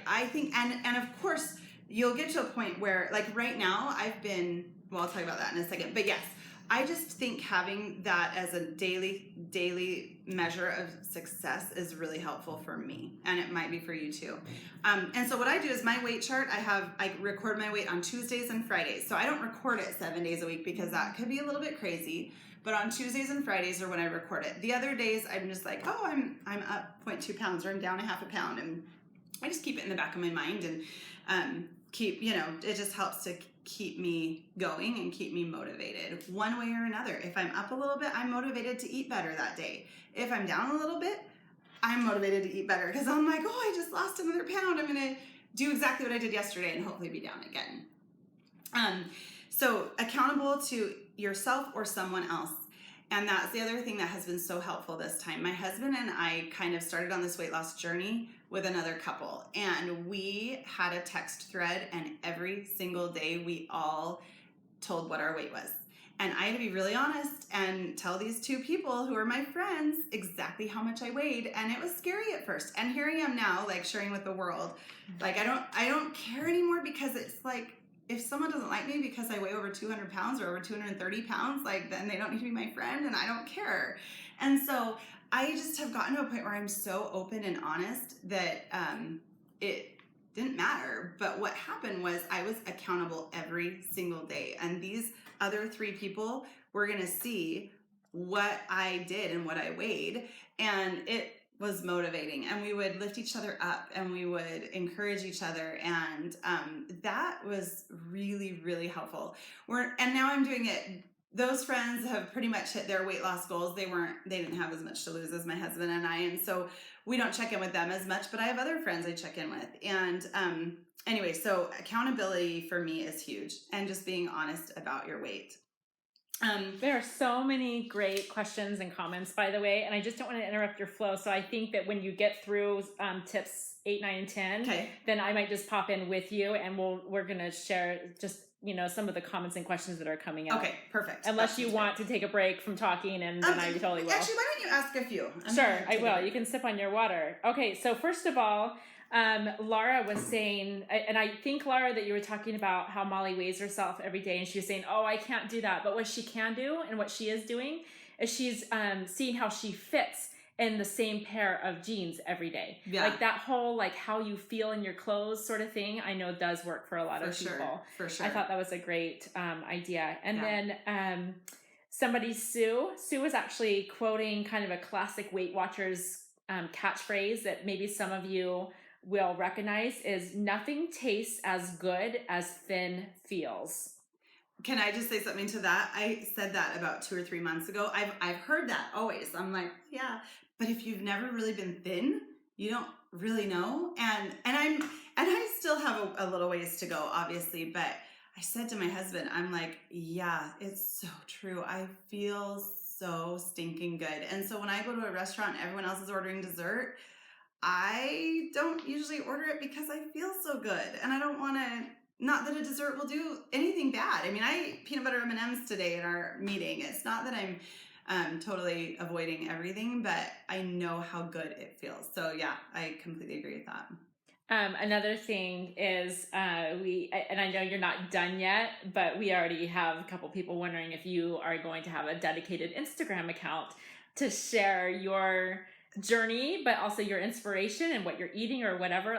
I think, and of course, you'll get to a point where, like right now, I'll talk about that in a second, but yes, I just think having that as a daily measure of success is really helpful for me, and it might be for you too. And so what I do is my weight chart, I record my weight on Tuesdays and Fridays. So I don't record it 7 days a week because that could be a little bit crazy. But on Tuesdays and Fridays are when I record it. The other days I'm just like, oh, I'm up 0.2 pounds or I'm down a half a pound, and I just keep it in the back of my mind and it just helps to keep me going and keep me motivated one way or another. If I'm up a little bit, I'm motivated to eat better that day. If I'm down a little bit, I'm motivated to eat better because I'm like, oh, I just lost another pound. I'm going to do exactly what I did yesterday and hopefully be down again. So accountable to yourself or someone else. And that's the other thing that has been so helpful this time. My husband and I kind of started on this weight loss journey with another couple, and we had a text thread, and every single day we all told what our weight was. And I had to be really honest and tell these two people who are my friends exactly how much I weighed, and it was scary at first. And here I am now, like sharing with the world. Like I don't care anymore, because it's like, if someone doesn't like me because I weigh over 200 pounds or over 230 pounds, like then they don't need to be my friend, and I don't care. And so I just have gotten to a point where I'm so open and honest that it didn't matter. But what happened was I was accountable every single day. And these other 3 people were going to see what I did and what I weighed. And it was motivating, and we would lift each other up and we would encourage each other. And that was really, really helpful. And now I'm doing it. Those friends have pretty much hit their weight loss goals. They didn't have as much to lose as my husband and I. And so we don't check in with them as much, but I have other friends I check in with. And anyway, so accountability for me is huge, and just being honest about your weight. There are so many great questions and comments, by the way, and I just don't want to interrupt your flow. So I think that when you get through tips 8, 9, and 10, then I might just pop in with you, and we're going to share just some of the comments and questions that are coming up. Okay, perfect. Unless you want to take a break from talking, and then I totally will. Actually, why don't you ask a few? Sure, I will. You can sip on your water. Okay, so first of all, Laura was saying, and I think, Laura, that you were talking about how Molly weighs herself every day, and she was saying, oh, I can't do that. But what she can do, and what she is doing, is she's seeing how she fits in the same pair of jeans every day. Yeah. Like that whole, like how you feel in your clothes sort of thing, I know does work for a lot of people. For sure. I thought that was a great idea. And then Sue was actually quoting kind of a classic Weight Watchers catchphrase that maybe some of you will recognize, is nothing tastes as good as thin feels. Can I just say something to that? I said that about 2 or 3 months ago. I've heard that always. I'm like, yeah, but if you've never really been thin, you don't really know. And I still have a little ways to go, obviously, but I said to my husband, I'm like, yeah, it's so true. I feel so stinking good. And so when I go to a restaurant and everyone else is ordering dessert, I don't usually order it because I feel so good, and I don't want to. Not that a dessert will do anything bad. I mean, I ate peanut butter M&Ms today in our meeting. It's not that I'm totally avoiding everything, but I know how good it feels. So yeah, I completely agree with that. Another thing is and I know you're not done yet, but we already have a couple people wondering if you are going to have a dedicated Instagram account to share your journey, but also your inspiration and what you're eating or whatever.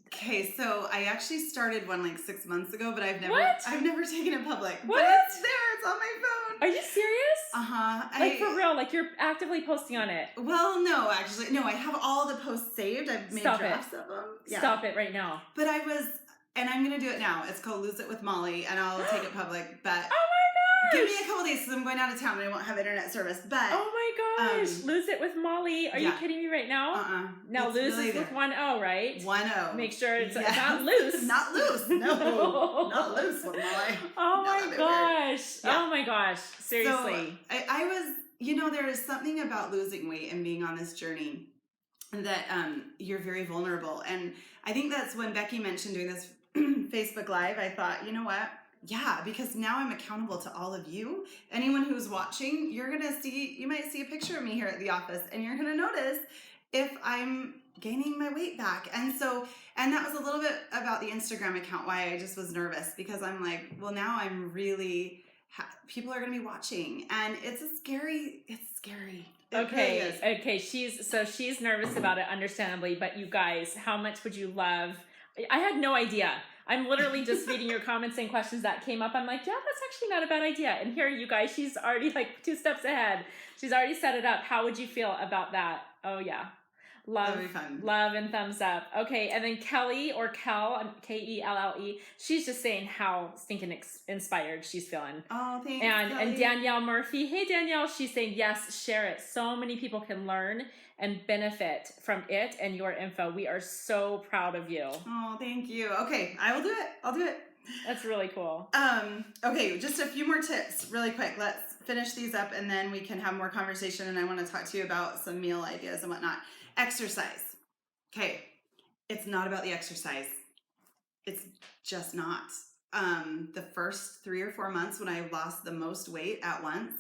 Okay, so I actually started one like 6 months ago, but I've never taken it public. What? But it's there. It's on my phone. Are you serious? Uh-huh. For real? Like you're actively posting on it? Well, no, actually. No, I have all the posts saved. I've made drafts of them. Yeah. Stop it right now. But and I'm going to do it now. It's called Lose It with Molly, and I'll take it public. But oh my Give me a couple days because I'm going out of town and I won't have internet service. But oh my gosh, lose it with Molly. Are you kidding me right now? Now it's lose really is with 1 O, right? 1 O. Make sure it's not loose. Not loose. No, not loose with Molly. Oh my gosh. Yeah. Oh my gosh. Seriously. So I was, there is something about losing weight and being on this journey that you're very vulnerable. And I think that's when Becky mentioned doing this Facebook Live, I thought, you know what? Yeah, because now I'm accountable to all of you. Anyone who's watching, you might see a picture of me here at the office and you're going to notice if I'm gaining my weight back. And that was a little bit about the Instagram account, why I just was nervous, because I'm like, well, now I'm really, people are going to be watching and it's scary. Okay. She's nervous about it, understandably, but you guys, how much would you love? I had no idea. I'm literally just reading your comments and questions that came up. I'm like, yeah, that's actually not a bad idea. And here, you guys, she's already like 2 steps ahead. She's already set it up. How would you feel about that? Oh, yeah. Love and thumbs up. Okay, and then Kelly or Kel, K-E-L-L-E, she's just saying how stinking inspired she's feeling. Oh, thanks, and Danielle Murphy, hey Danielle, she's saying yes, share it. So many people can learn and benefit from it and your info. We are so proud of you. Oh, thank you. Okay, I will do it. I'll do it. That's really cool. Okay, just a few more tips really quick. Let's finish these up and then we can have more conversation, and I want to talk to you about some meal ideas and whatnot. Exercise. Okay, it's not about the exercise. It's just not. The first 3 or 4 months when I lost the most weight at once,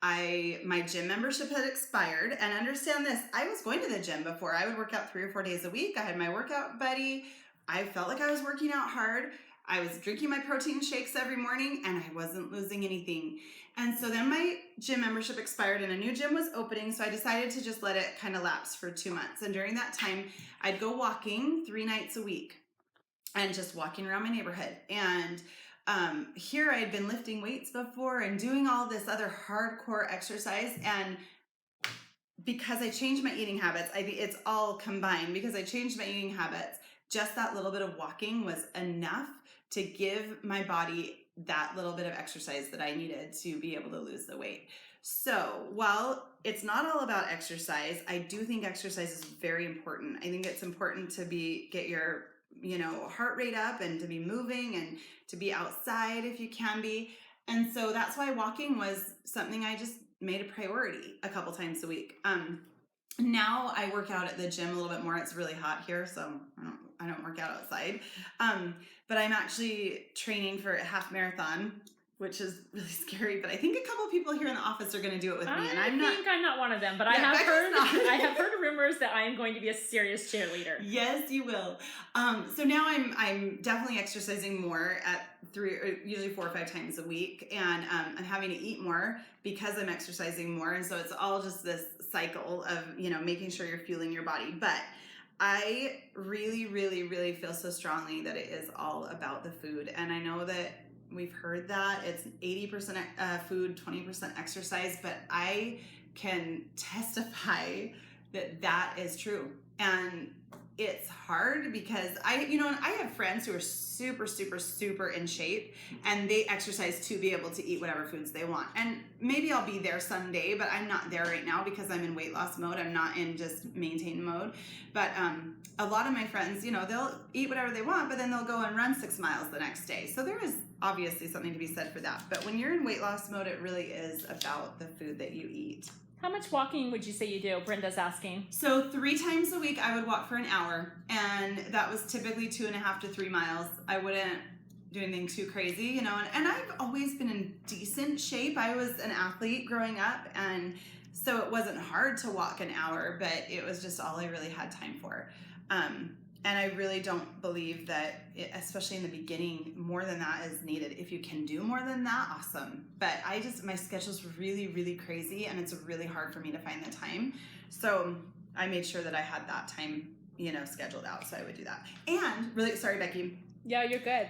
my gym membership had expired. And understand this, I was going to the gym before. I would work out 3 or 4 days a week. I had my workout buddy. I felt like I was working out hard. I was drinking my protein shakes every morning and I wasn't losing anything. And so then my gym membership expired and a new gym was opening. So I decided to just let it kind of lapse for 2 months. And during that time, I'd go walking 3 nights a week and just walking around my neighborhood. And here I had been lifting weights before and doing all this other hardcore exercise. And because I changed my eating habits, it's all combined. Because I changed my eating habits, just that little bit of walking was enough to give my body that little bit of exercise that I needed to be able to lose the weight. So while it's not all about exercise, I do think exercise is very important. I think it's important to get your heart rate up and to be moving and to be outside if you can be. And so that's why walking was something I just made a priority a couple times a week. Now I work out at the gym a little bit more. It's really hot here, so I don't work out outside. But I'm actually training for a half marathon, which is really scary. But I think a couple people here in the office are going to do it with me, and I'm not one of them. But I have heard rumors that I am going to be a serious cheerleader. Yes, you will. So now I'm definitely exercising more at usually 4 or 5 times a week, and I'm having to eat more because I'm exercising more, and so it's all just this cycle of making sure you're fueling your body. But I really, really, really feel so strongly that it is all about the food, and I know that we've heard that it's 80% food, 20% exercise, but I can testify that that is true. And it's hard because I have friends who are super, super, super in shape and they exercise to be able to eat whatever foods they want. And maybe I'll be there someday, but I'm not there right now because I'm in weight loss mode. I'm not in just maintain mode. But a lot of my friends, they'll eat whatever they want, but then they'll go and run 6 miles the next day. So there is obviously something to be said for that. But when you're in weight loss mode, it really is about the food that you eat. How much walking would you say you do? Brenda's asking. So 3 times a week, I would walk for an hour, and that was typically 2.5 to 3 miles. I wouldn't do anything too crazy, and I've always been in decent shape. I was an athlete growing up, and so it wasn't hard to walk an hour, but it was just all I really had time for. And I really don't believe that, especially in the beginning, more than that is needed. If you can do more than that, awesome. But my schedule's really, really crazy, and it's really hard for me to find the time. So I made sure that I had that time, scheduled out, so I would do that. And really, sorry, Becky. Yeah, you're good.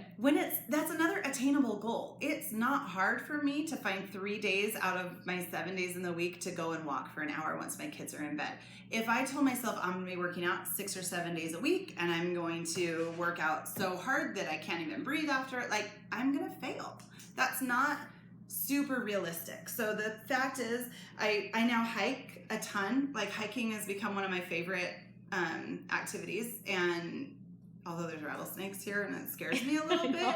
That's another attainable goal. It's not hard for me to find 3 days out of my 7 days in the week to go and walk for an hour once my kids are in bed. If I told myself I'm going to be working out 6 or 7 days a week and I'm going to work out so hard that I can't even breathe after it, I'm going to fail. That's not super realistic. So the fact is, I now hike a ton. Like, hiking has become one of my favorite activities, and although there's rattlesnakes here and it scares me a little bit,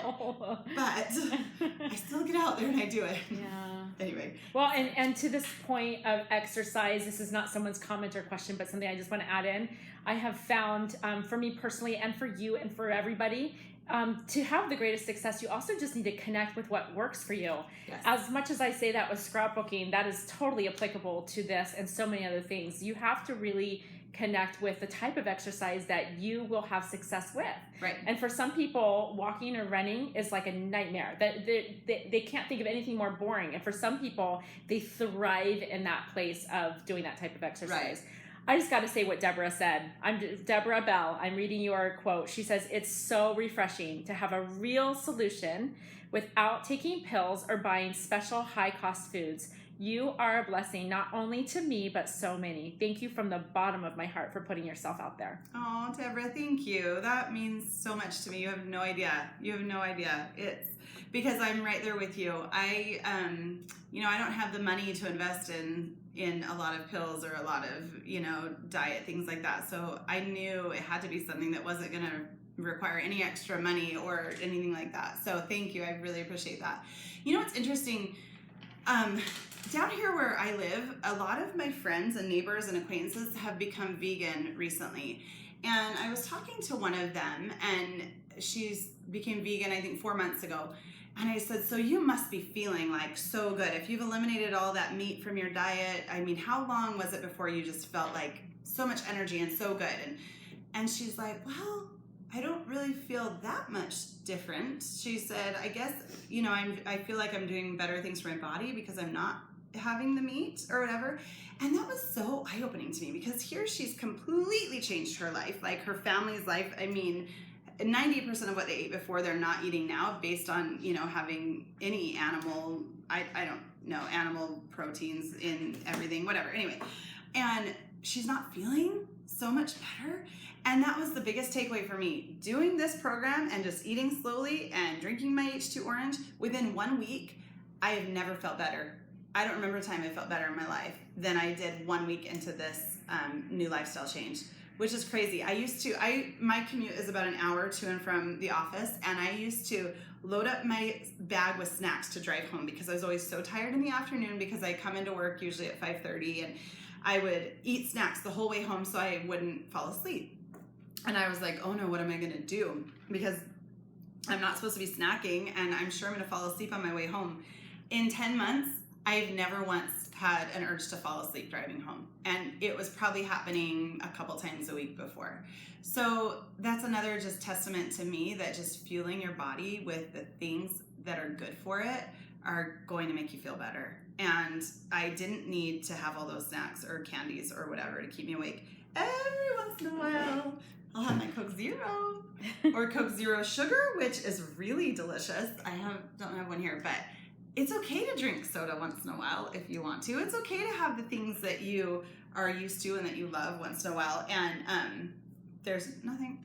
but I still get out there and I do it. Yeah. Anyway. Well, and to this point of exercise, this is not someone's comment or question, but something I just want to add in. I have found, for me personally and for you and for everybody, to have the greatest success, you also just need to connect with what works for you. Yes. As much as I say that with scrapbooking, that is totally applicable to this and so many other things. You have to really connect with the type of exercise that you will have success with. Right. And for some people, walking or running is like a nightmare. They can't think of anything more boring. And for some people, they thrive in that place of doing that type of exercise. Right. I just got to say what Deborah said. I'm Deborah Bell. I'm reading your quote. She says, "It's so refreshing to have a real solution without taking pills or buying special high-cost foods. You are a blessing, not only to me, but so many. Thank you from the bottom of my heart for putting yourself out there." Oh, Deborah, thank you. That means so much to me. You have no idea. You have no idea. It's because I'm right there with you. I don't have the money to invest in a lot of pills or a lot of, diet, things like that. So I knew it had to be something that wasn't going to require any extra money or anything like that. So thank you. I really appreciate that. You know what's interesting? Down here where I live, a lot of my friends and neighbors and acquaintances have become vegan recently. And I was talking to one of them, and she's became vegan, I think 4 months ago. And I said, so you must be feeling like so good. If you've eliminated all that meat from your diet, I mean, how long was it before you just felt like so much energy and so good? And she's like, well, I don't really feel that much different. She said, I guess, I feel like I'm doing better things for my body because I'm not having the meat or whatever. And that was so eye-opening to me, because here she's completely changed her life, like her family's life. I mean, 90% of what they ate before, they're not eating now, based on, having any animal, I don't know, animal proteins in everything, whatever. Anyway, and she's not feeling so much better. And that was the biggest takeaway for me. Doing this program and just eating slowly and drinking my H2 orange, within 1 week, I have never felt better. I don't remember a time I felt better in my life than I did 1 week into this new lifestyle change, which is crazy. My commute is about an hour to and from the office, and I used to load up my bag with snacks to drive home, because I was always so tired in the afternoon, because I come into work usually at 5:30, and I would eat snacks the whole way home so I wouldn't fall asleep. And I was like, oh no, what am I going to do? Because I'm not supposed to be snacking, and I'm sure I'm going to fall asleep on my way home. In 10 months, I've never once had an urge to fall asleep driving home. And it was probably happening a couple times a week before. So that's another just testament to me that just fueling your body with the things that are good for it are going to make you feel better. And I didn't need to have all those snacks or candies or whatever to keep me awake. Every once in a while, I'll have my Coke Zero or Coke Zero Sugar, which is really delicious. Don't have one here, but it's okay to drink soda once in a while if you want to. It's okay to have the things that you are used to and that you love once in a while. And there's nothing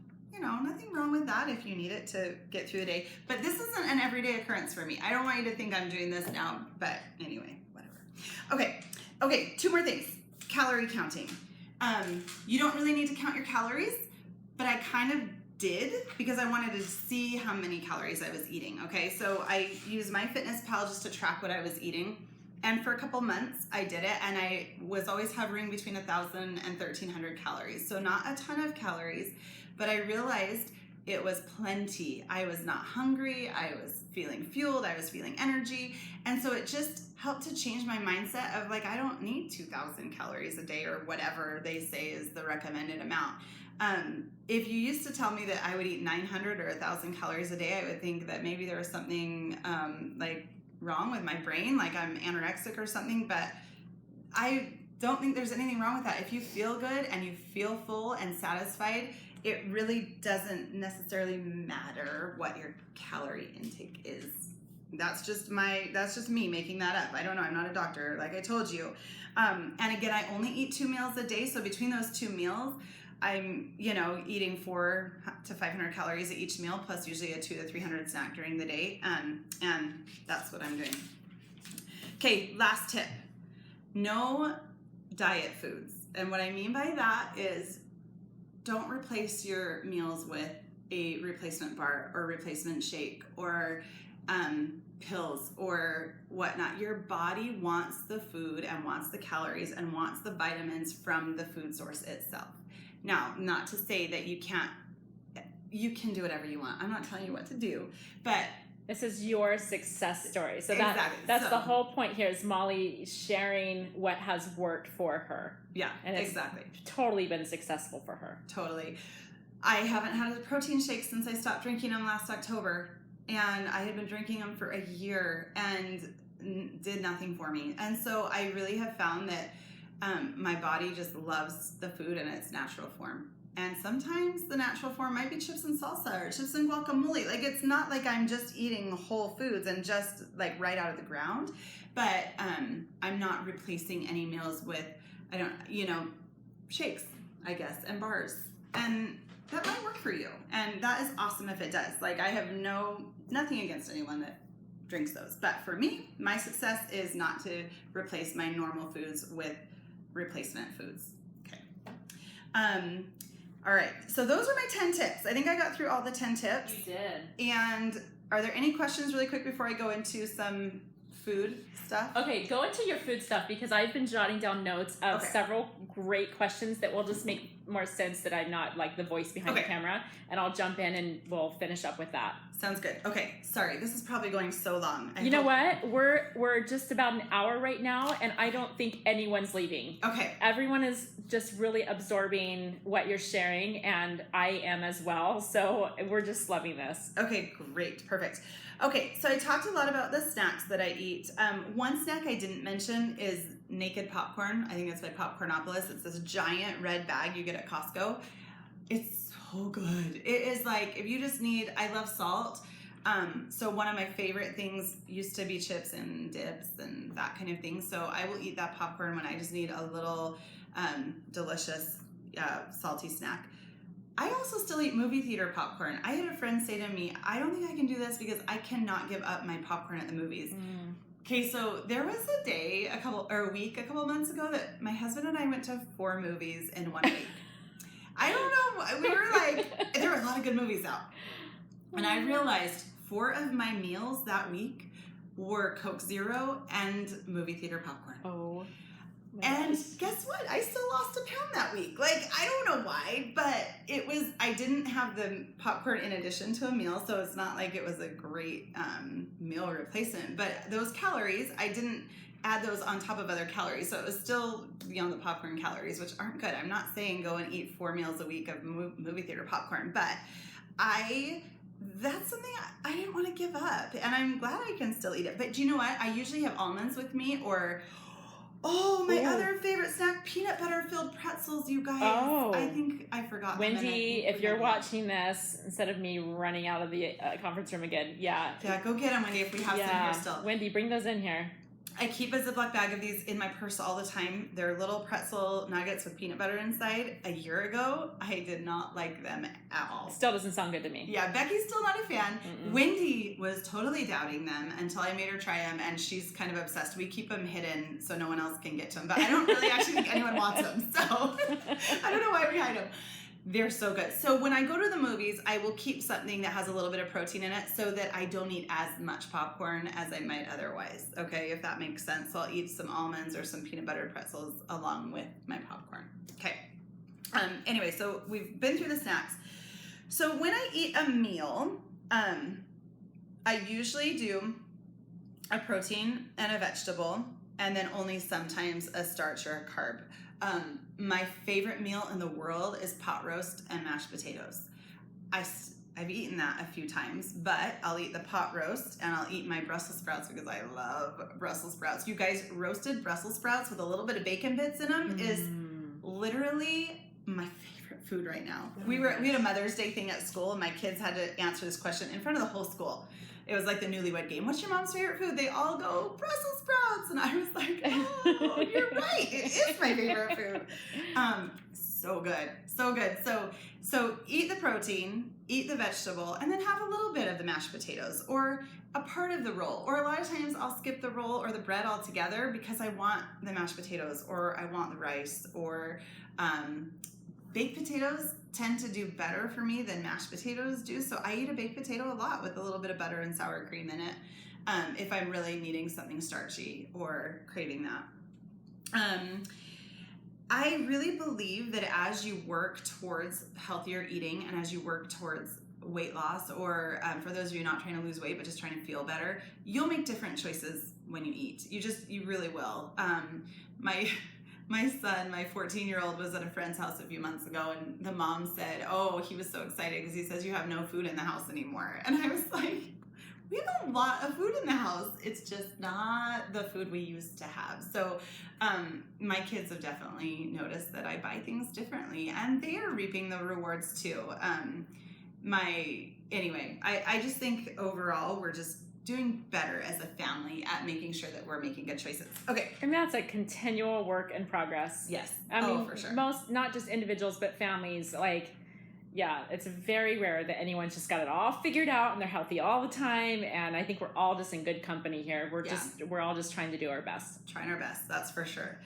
wrong with that if you need it to get through the day. But this isn't an everyday occurrence for me. I don't want you to think I'm doing this now, but anyway, whatever. Okay, 2 more things. Calorie counting. You don't really need to count your calories, but I kind of did, because I wanted to see how many calories I was eating. Okay, so I used MyFitnessPal just to track what I was eating, and for a couple months I did it, and I was always hovering between 1,000 and 1,300 calories. So not a ton of calories, but I realized it was plenty. I was not hungry, I was feeling fueled, I was feeling energy, and so it just helped to change my mindset of like, I don't need 2,000 calories a day or whatever they say is the recommended amount. If you used to tell me that I would eat 900 or 1,000 calories a day, I would think that maybe there was something like wrong with my brain, like I'm anorexic or something, but I don't think there's anything wrong with that. If you feel good and you feel full and satisfied, it really doesn't necessarily matter what your calorie intake is. That's just me making that up. I don't know. I'm not a doctor, like I told you. And again, I only eat 2 meals a day. So between those 2 meals, I'm, eating 400 to 500 calories at each meal, plus usually a 200 to 300 snack during the day. And that's what I'm doing. Okay, last tip. No diet foods. And what I mean by that is don't replace your meals with a replacement bar or replacement shake or pills or whatnot. Your body wants the food and wants the calories and wants the vitamins from the food source itself. Now, not to say that you can do whatever you want. I'm not telling you what to do, but this is your success story. So exactly. That's the whole point here is Molly sharing what has worked for her. Yeah, and it's exactly. Totally been successful for her. Totally. I haven't had a protein shake since I stopped drinking them last October. And I had been drinking them for a year and did nothing for me. And so I really have found that my body just loves the food in its natural form. And sometimes the natural form might be chips and salsa or chips and guacamole. Like, it's not like I'm just eating whole foods and just like right out of the ground, but I'm not replacing any meals with, shakes, I guess, and bars. And that might work for you. And that is awesome if it does. Like, I have nothing against anyone that drinks those. But for me, my success is not to replace my normal foods with replacement foods. Okay. All right, so those are my 10 tips. I think I got through all the 10 tips. You did. And are there any questions really quick before I go into some food stuff? Okay, go into your food stuff because I've been jotting down notes of several great questions that will just make more sense that I'm not like the voice behind the camera, and I'll jump in and we'll finish up with that. Sounds good. Okay, sorry, this is probably going so long. You know what? We're just about an hour right now, and I don't think anyone's leaving. Okay. Everyone is just really absorbing what you're sharing, and I am as well. So we're just loving this. Okay, great, perfect. Okay, so I talked a lot about the snacks that I eat. One snack I didn't mention is Naked Popcorn. I think it's by Popcornopolis. It's this giant red bag you get at Costco. It's so good. It is like, if you just need, I love salt. So one of my favorite things used to be chips and dips and that kind of thing. So I will eat that popcorn when I just need a little delicious salty snack. I also still eat movie theater popcorn. I had a friend say to me, I don't think I can do this because I cannot give up my popcorn at the movies. Okay, so there was a day, a couple months ago that my husband and I went to 4 movies in 1 week. I don't know, we were like, there were a lot of good movies out. And I realized 4 of my meals that week were Coke Zero and movie theater popcorn. Oh. And guess what? I still lost a pound that week. Like, I don't know why, but I didn't have the popcorn in addition to a meal, so it's not like it was a great meal replacement. But those calories, I didn't add those on top of other calories, so it was still beyond the popcorn calories, which aren't good. I'm not saying go and eat 4 meals a week of movie theater popcorn, but that's something I didn't want to give up, and I'm glad I can still eat it. But do you know what? I usually have almonds with me, or my other favorite snack, peanut butter filled pretzels, you guys. I think I forgot. Wendy, if you're watching this, instead of me running out of the conference room again, go get them, Wendy, if we have some here still. Wendy, bring those in here. I keep a Ziploc bag of these in my purse all the time. They're little pretzel nuggets with peanut butter inside. A year ago, I did not like them at all. Still doesn't sound good to me. Yeah, Becky's still not a fan. Wendy was totally doubting them until I made her try them, and she's kind of obsessed. We keep them hidden so no one else can get to them, but I don't really actually think anyone wants them, so I don't know why we hide them. They're so good. So when I go to the movies, I will keep something that has a little bit of protein in it so that I don't eat as much popcorn as I might otherwise. Okay, if that makes sense. So I'll eat some almonds or some peanut butter pretzels along with my popcorn. Okay. Anyway, so we've been through the snacks. So when I eat a meal, I usually do a protein and a vegetable, and then only sometimes a starch or a carb. My favorite meal in the world is pot roast and mashed potatoes. I've eaten that a few times, but I'll eat the pot roast and I'll eat my Brussels sprouts because I love Brussels sprouts. You guys, roasted Brussels sprouts with a little bit of bacon bits in them is literally my favorite food right now. We had a Mother's Day thing at school, and my kids had to answer this question in front of the whole school. It was like the newlywed game. What's your mom's favorite food? They all go, Brussels sprouts. And I was like, oh, you're right. It is my favorite food. So good. So good. So eat the protein, eat the vegetable, and then have a little bit of the mashed potatoes or a part of the roll. Or a lot of times I'll skip the roll or the bread altogether because I want the mashed potatoes or I want the rice. Or baked potatoes tend to do better for me than mashed potatoes do. So I eat a baked potato a lot with a little bit of butter and sour cream in it if I'm really needing something starchy or craving that. I really believe that as you work towards healthier eating and as you work towards weight loss, or for those of you not trying to lose weight but just trying to feel better, you'll make different choices when you eat. You really will. My son, my 14-year-old, was at a friend's house a few months ago, and the mom said, oh, he was so excited because he says you have no food in the house anymore. And I was like, we have a lot of food in the house. It's just not the food we used to have. So my kids have definitely noticed that I buy things differently, and they are reaping the rewards too. I just think overall we're just doing better as a family at making sure that we're making good choices. Okay. And that's a continual work in progress. Yes. I mean, for sure. Most, not just individuals, but families, it's very rare that anyone's just got it all figured out and they're healthy all the time. And I think we're all just in good company here. We're all just trying to do our best. Trying our best, that's for sure.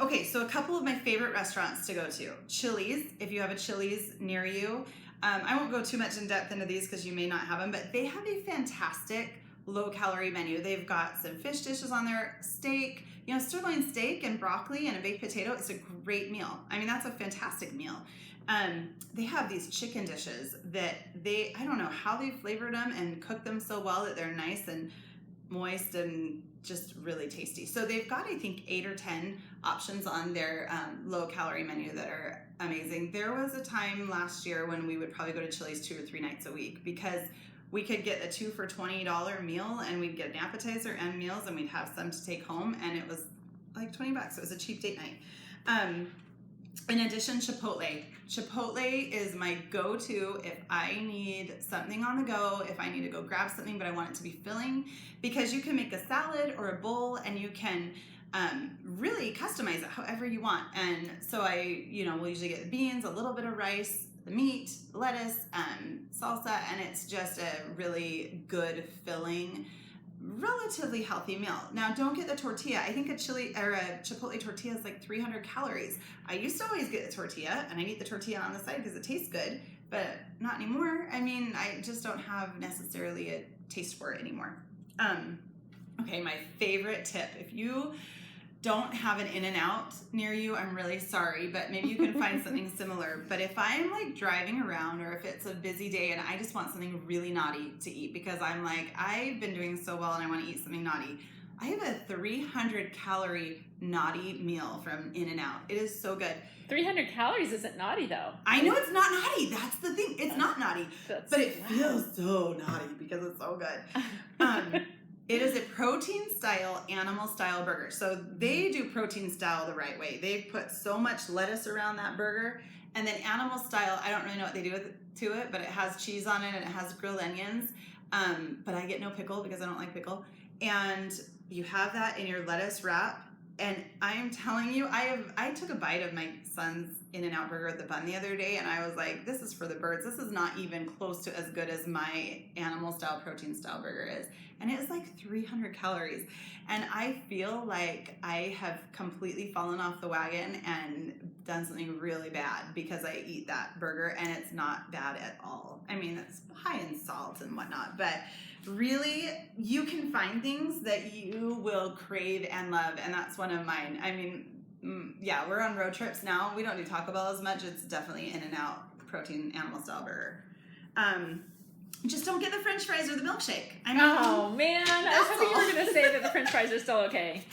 Okay, so a couple of my favorite restaurants to go to. Chili's, if you have a Chili's near you. I won't go too much in depth into these because you may not have them, but they have a fantastic low-calorie menu. They've got some fish dishes on there, steak, sirloin steak and broccoli and a baked potato. It's a great meal. I mean, that's a fantastic meal. They have these chicken dishes that I don't know how they flavored them and cooked them so well that they're nice and moist and just really tasty. So they've got, I think, 8 or 10 options on their low-calorie menu that are amazing. There was a time last year when we would probably go to Chili's 2 or 3 nights a week because we could get a 2 for $20 meal and we'd get an appetizer and meals and we'd have some to take home, and it was like $20. It was a cheap date night. In addition, Chipotle. Chipotle is my go-to if I need something on the go, if I need to go grab something but I want it to be filling, because you can make a salad or a bowl and you can really customize it however you want. And so we'll usually get the beans, a little bit of rice, the meat, lettuce, salsa, and it's just a really good filling, relatively healthy meal. Now, don't get the tortilla. I think a Chipotle tortilla is like 300 calories. I used to always get the tortilla, and I'd eat the tortilla on the side because it tastes good, but not anymore. I mean, I just don't have necessarily a taste for it anymore. Okay, my favorite tip. If you don't have an In-N-Out near you, I'm really sorry, but maybe you can find something similar. But if I'm like driving around or if it's a busy day and I just want something really naughty to eat because I'm like, I've been doing so well and I want to eat something naughty, I have a 300 calorie naughty meal from In-N-Out. It is so good. 300 calories isn't naughty though. I know it's not naughty. That's the thing. It's not naughty, but it feels so naughty because it's so good. It is a protein-style, animal-style burger. So they do protein-style the right way. They put so much lettuce around that burger. And then animal-style, I don't really know what they do to it, but it has cheese on it and it has grilled onions. But I get no pickle because I don't like pickle. And you have that in your lettuce wrap. And I am telling you, I took a bite of my son's In-N-Out burger at the bun the other day, and I was like, this is for the birds. This is not even close to as good as my animal-style, protein-style burger is. And it was like 300 calories. And I feel like I have completely fallen off the wagon and done something really bad because I eat that burger, and it's not bad at all. I mean, it's high in salt and whatnot, but really, you can find things that you will crave and love, and that's one of mine. I mean, yeah, we're on road trips now. We don't do Taco Bell as much. It's definitely In-N-Out protein animal-style burger. Just don't get the French fries or the milkshake. I mean, oh man, I was hoping you were going to say that the French fries are still okay.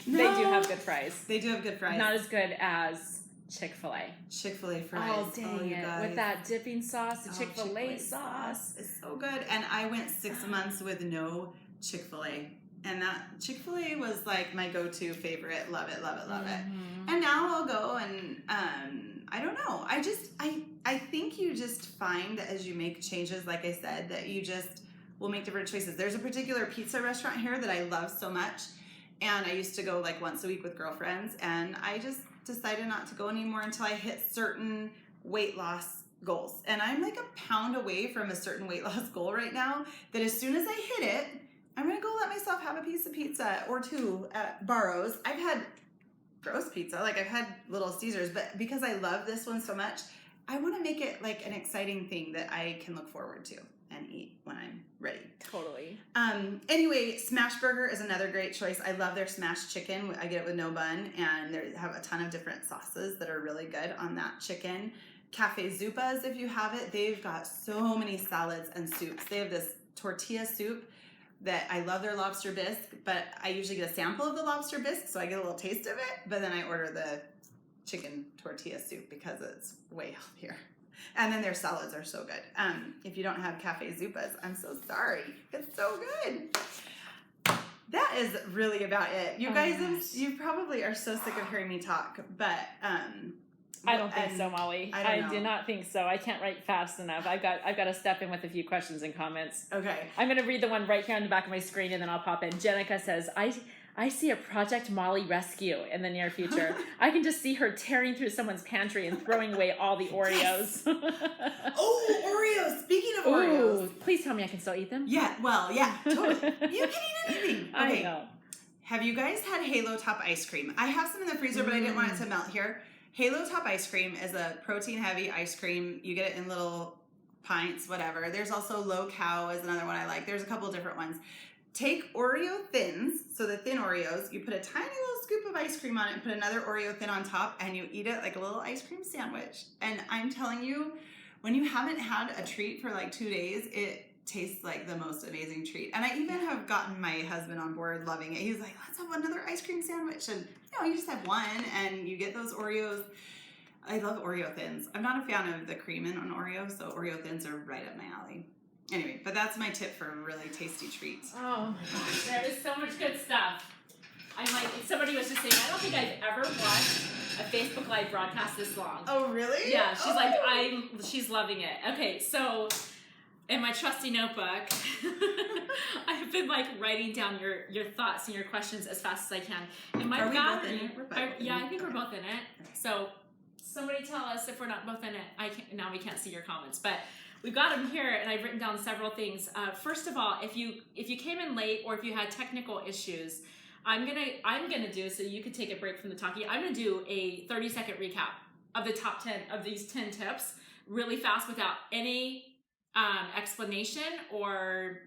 No, they do have good fries. They do have good fries. Not as good as Chick-fil-A. Chick-fil-A fries. Oh, dang it. Guys. With that dipping sauce, the Chick-fil-A sauce. It's so good. And I went 6 months with no Chick-fil-A. And that Chick-fil-A was like my go-to favorite. Love it, love it, love it. And now I'll go and I don't know. I think you just find as you make changes, like I said, that you just will make different choices. There's a particular pizza restaurant here that I love so much. And I used to go like once a week with girlfriends, and I just decided not to go anymore until I hit certain weight loss goals. And I'm like a pound away from a certain weight loss goal right now that as soon as I hit it, I'm going to go let myself have a piece of pizza or two at Barrows. I've had gross pizza, like I've had Little Caesars, but because I love this one so much, I want to make it like an exciting thing that I can look forward to and eat when I'm ready. Totally. Anyway, Smash Burger is another great choice. I love their smashed chicken. I get it with no bun, and they have a ton of different sauces that are really good on that chicken. Cafe Zupas, if you have it, they've got so many salads and soups. They have this tortilla soup that I love their lobster bisque, but I usually get a sample of the lobster bisque, so I get a little taste of it, but then I order the chicken tortilla soup because it's way healthier. And then their salads are so good. If you don't have Cafe Zupas, I'm so sorry. It's so good. That is really about it. You guys, you probably are so sick of hearing me talk, but I don't think so, Molly. I do not think so. I can't write fast enough. I've got to step in with a few questions and comments. Okay. I'm going to read the one right here on the back of my screen, and then I'll pop in. Jenica says, I see a Project Molly rescue in the near future. I can just see her tearing through someone's pantry and throwing away all the Oreos. Oh, Oreos! Speaking of Oreos. Please tell me I can still eat them? Yeah, well, yeah, totally. You can eat anything. Okay. I know. Have you guys had Halo Top ice cream? I have some in the freezer, but I didn't want it to melt here. Halo Top ice cream is a protein-heavy ice cream. You get it in little pints, whatever. There's also Low Cow is another one I like. There's a couple different ones. Take Oreo thins, so the thin Oreos, you put a tiny little scoop of ice cream on it and put another Oreo thin on top, and you eat it like a little ice cream sandwich. And I'm telling you, when you haven't had a treat for like 2 days, it tastes like the most amazing treat. And I even have gotten my husband on board loving it. He's like, let's have another ice cream sandwich. And you just have one and you get those Oreos. I love Oreo thins. I'm not a fan of the cream in on Oreo, so Oreo thins are right up my alley. Anyway, but that's my tip for a really tasty treat. Oh my gosh, there is so much good stuff. I'm like, somebody was just saying, I don't think I've ever watched a Facebook Live broadcast this long. Oh, really? Yeah, she's like, she's loving it. Okay, so in my trusty notebook, I've been like writing down your thoughts and your questions as fast as I can. In my battery, I think we're both in it. So somebody tell us if we're not both in it. Now we can't see your comments, but we've got them here, and I've written down several things. First of all, if you came in late or if you had technical issues, I'm gonna do, so you could take a break from the talking. I'm gonna do a 30-second recap of the top 10 of these 10 tips, really fast, without any explanation or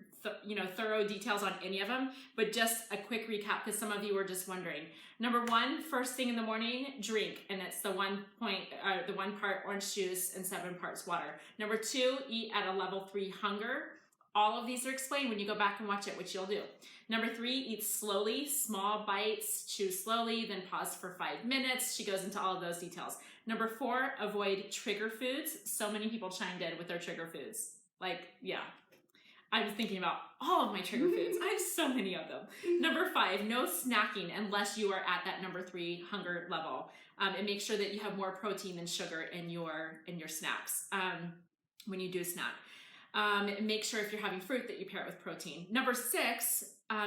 thorough details on any of them, but just a quick recap because some of you were just wondering. Number 1, first thing in the morning, drink, and it's the 1 part orange juice and 7 parts water. Number 2, eat at a level 3 hunger. All of these are explained when you go back and watch it, which you'll do. Number 3, eat slowly, small bites, chew slowly, then pause for 5 minutes. She goes into all of those details. Number 4, avoid trigger foods. So many people chimed in with their trigger foods. Like, yeah. I was thinking about all of my trigger foods. I have so many of them. Number 5, no snacking unless you are at that number 3 hunger level. And make sure that you have more protein than sugar in your snacks when you do snack. Make sure if you're having fruit that you pair it with protein. Number 6,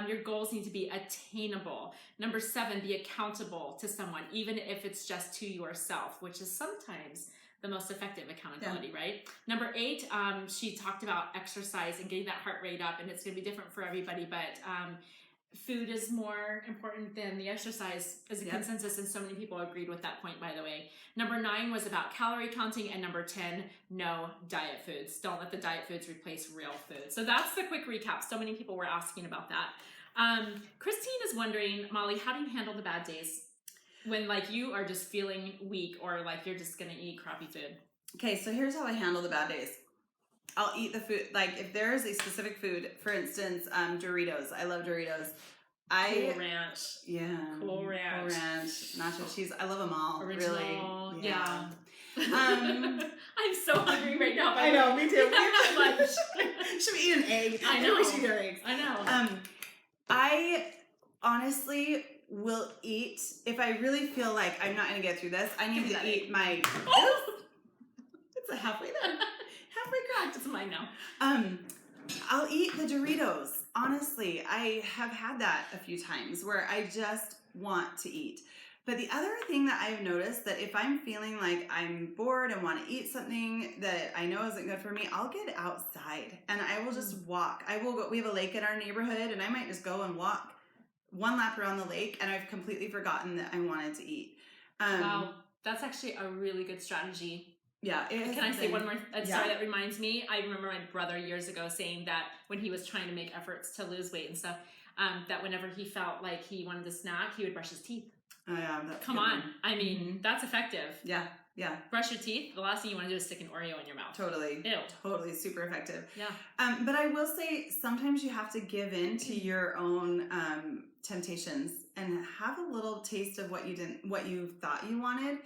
your goals need to be attainable. Number 7, be accountable to someone, even if it's just to yourself, which is sometimes the most effective accountability, right? Number 8, she talked about exercise and getting that heart rate up, and it's going to be different for everybody, but food is more important than the exercise as a consensus, and so many people agreed with that point, by the way. Number 9 was about calorie counting, and number 10, no diet foods. Don't let the diet foods replace real food. So that's the quick recap. So many people were asking about that. Christine is wondering, Molly, how do you handle the bad days? When like you are just feeling weak or like you're just gonna eat crappy food. Okay, so here's how I handle the bad days. I'll eat the food, like if there is a specific food, for instance, Doritos. I love Doritos. Cool Ranch. Yeah. Cool Ranch. Cool Ranch. Nacho cheese. I love them all. Original. Really. Yeah. I'm so hungry right now. I know, me too. We have lunch. Should we eat an egg? I know. We should eat our eggs. I know. I honestly will eat if I really feel like I'm not going to get through this. I need to eat my. Oh! It's a halfway done. Halfway cracked. It's mine now. I'll eat the Doritos. Honestly, I have had that a few times where I just want to eat. But the other thing that I've noticed, that if I'm feeling like I'm bored and want to eat something that I know isn't good for me, I'll get outside and I will just walk. I will go. We have a lake in our neighborhood, and I might just go and walk one lap around the lake, and I've completely forgotten that I wanted to eat. Wow, that's actually a really good strategy. Yeah. Can I say one more story that reminds me? I remember my brother years ago saying that when he was trying to make efforts to lose weight and stuff, that whenever he felt like he wanted a snack, he would brush his teeth. Oh yeah, that's Come on. I mean, that's effective. Yeah, yeah. Brush your teeth. The last thing you want to do is stick an Oreo in your mouth. Totally. Ew. Totally super effective. Yeah. But I will say sometimes you have to give in to your own temptations and have a little taste of what you thought you wanted.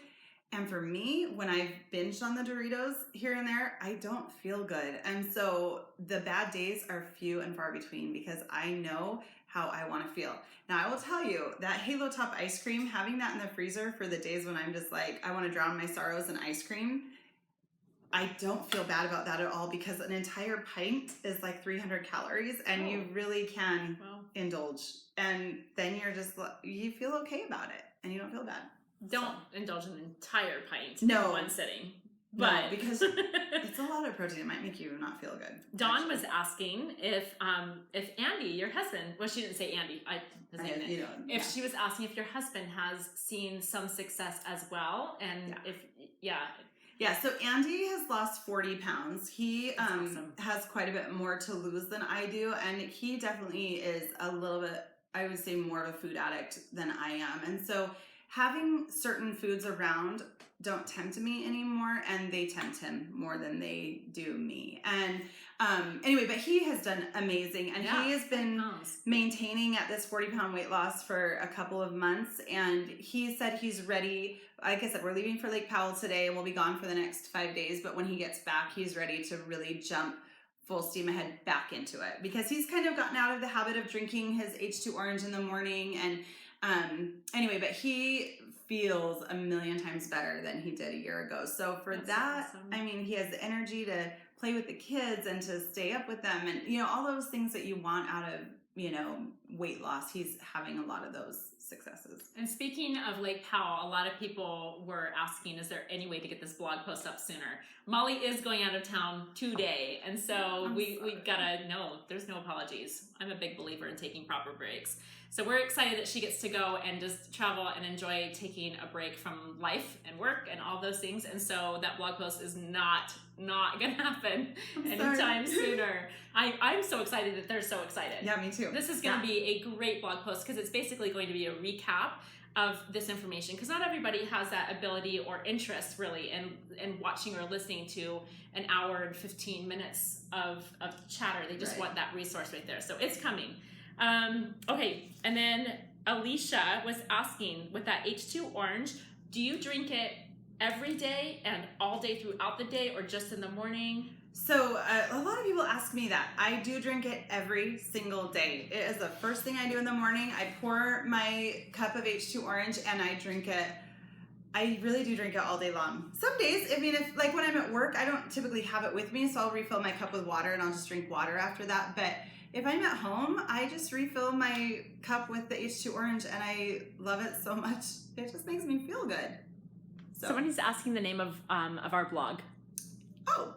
And for me, when I've binged on the Doritos here and there, I don't feel good. And so the bad days are few and far between because I know how I want to feel. Now, I will tell you that Halo Top ice cream, having that in the freezer for the days when I'm just like, I want to drown my sorrows in ice cream, I don't feel bad about that at all because an entire pint is like 300 calories and you really can indulge. And then you feel okay about it and you don't feel bad. Don't indulge in an entire pint in one sitting. But because it's a lot of protein. It might make you not feel good. Dawn was asking if Andy, your husband, well, she didn't say Andy. If she was asking if your husband has seen some success as well, and Yeah, so Andy has lost 40 pounds. He awesome. Has quite a bit more to lose than I do, and he definitely is a little bit, I would say, more of a food addict than I am. And so having certain foods around don't tempt me anymore, and they tempt him more than they do me. And anyway, but he has done amazing, and he has been maintaining at this 40-pound weight loss for a couple of months, and he said he's ready. Like I said, we're leaving for Lake Powell today, and we'll be gone for the next 5 days, but when he gets back, he's ready to really jump full steam ahead back into it, because he's kind of gotten out of the habit of drinking his H2 orange in the morning, and anyway, but he feels a million times better than he did a year ago. So for that, awesome. I mean, he has the energy to play with the kids and to stay up with them, and all those things that you want out of weight loss. He's having a lot of those successes. And speaking of Lake Powell, a lot of people were asking, is there any way to get this blog post up sooner? Molly is going out of town today, and so we gotta know there's no apologies. I'm a big believer in taking proper breaks. So we're excited that she gets to go and just travel and enjoy taking a break from life and work and all those things. And so that blog post is not gonna happen anytime sooner. I'm so excited that they're so excited. Yeah, me too. This is gonna be a great blog post because it's basically going to be a recap of this information, because not everybody has that ability or interest really in watching or listening to an hour and 15 minutes of chatter. They just want that resource right there. So it's coming. Okay, and then Alicia was asking, with that H2 orange, do you drink it every day and all day throughout the day, or just in the morning? So a lot of people ask me that. I do drink it every single day. It is the first thing I do in the morning. I pour my cup of H2 orange and I drink it. I really do drink it all day long. Some days, I mean, if like when I'm at work, I don't typically have it with me, so I'll refill my cup with water and I'll just drink water after that. But if I'm at home, I just refill my cup with the H2 orange, and I love it so much. It just makes me feel good. Somebody's asking the name of our blog. Oh,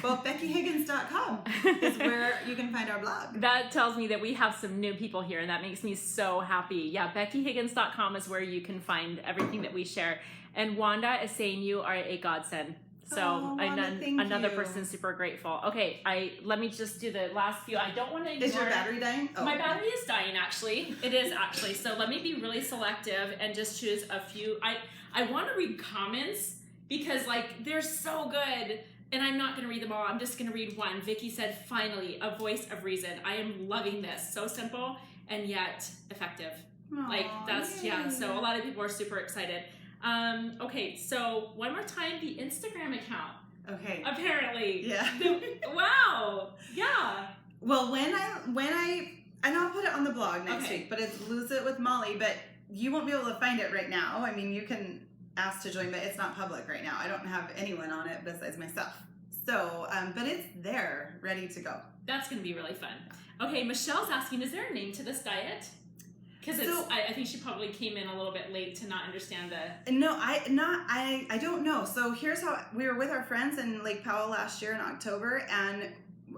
well, BeckyHiggins.com is where you can find our blog. That tells me that we have some new people here, and that makes me so happy. Yeah, BeckyHiggins.com is where you can find everything that we share. And Wanda is saying you are a godsend. So another person super grateful. Okay, let me just do the last few. I don't want to ignore. Is your battery dying? Oh, my battery is dying, actually. It is actually. So let me be really selective and just choose a few. I want to read comments because they're so good, and I'm not going to read them all. I'm just going to read one. Vicky said, "Finally, a voice of reason. I am loving this. So simple and yet effective." Aww, So a lot of people are super excited. Okay, so one more time, the Instagram account. Okay. Apparently. Yeah. Wow. Yeah. Well, when I and I'll put it on the blog next week, but it's Lose It with Molly, but you won't be able to find it right now. I mean, you can ask to join, but it's not public right now. I don't have anyone on it besides myself. So, but it's there, ready to go. That's going to be really fun. Okay, Michelle's asking, is there a name to this diet? Because I think she probably came in a little bit late to not understand the... No, I don't know. So here's how, we were with our friends in Lake Powell last year in October, and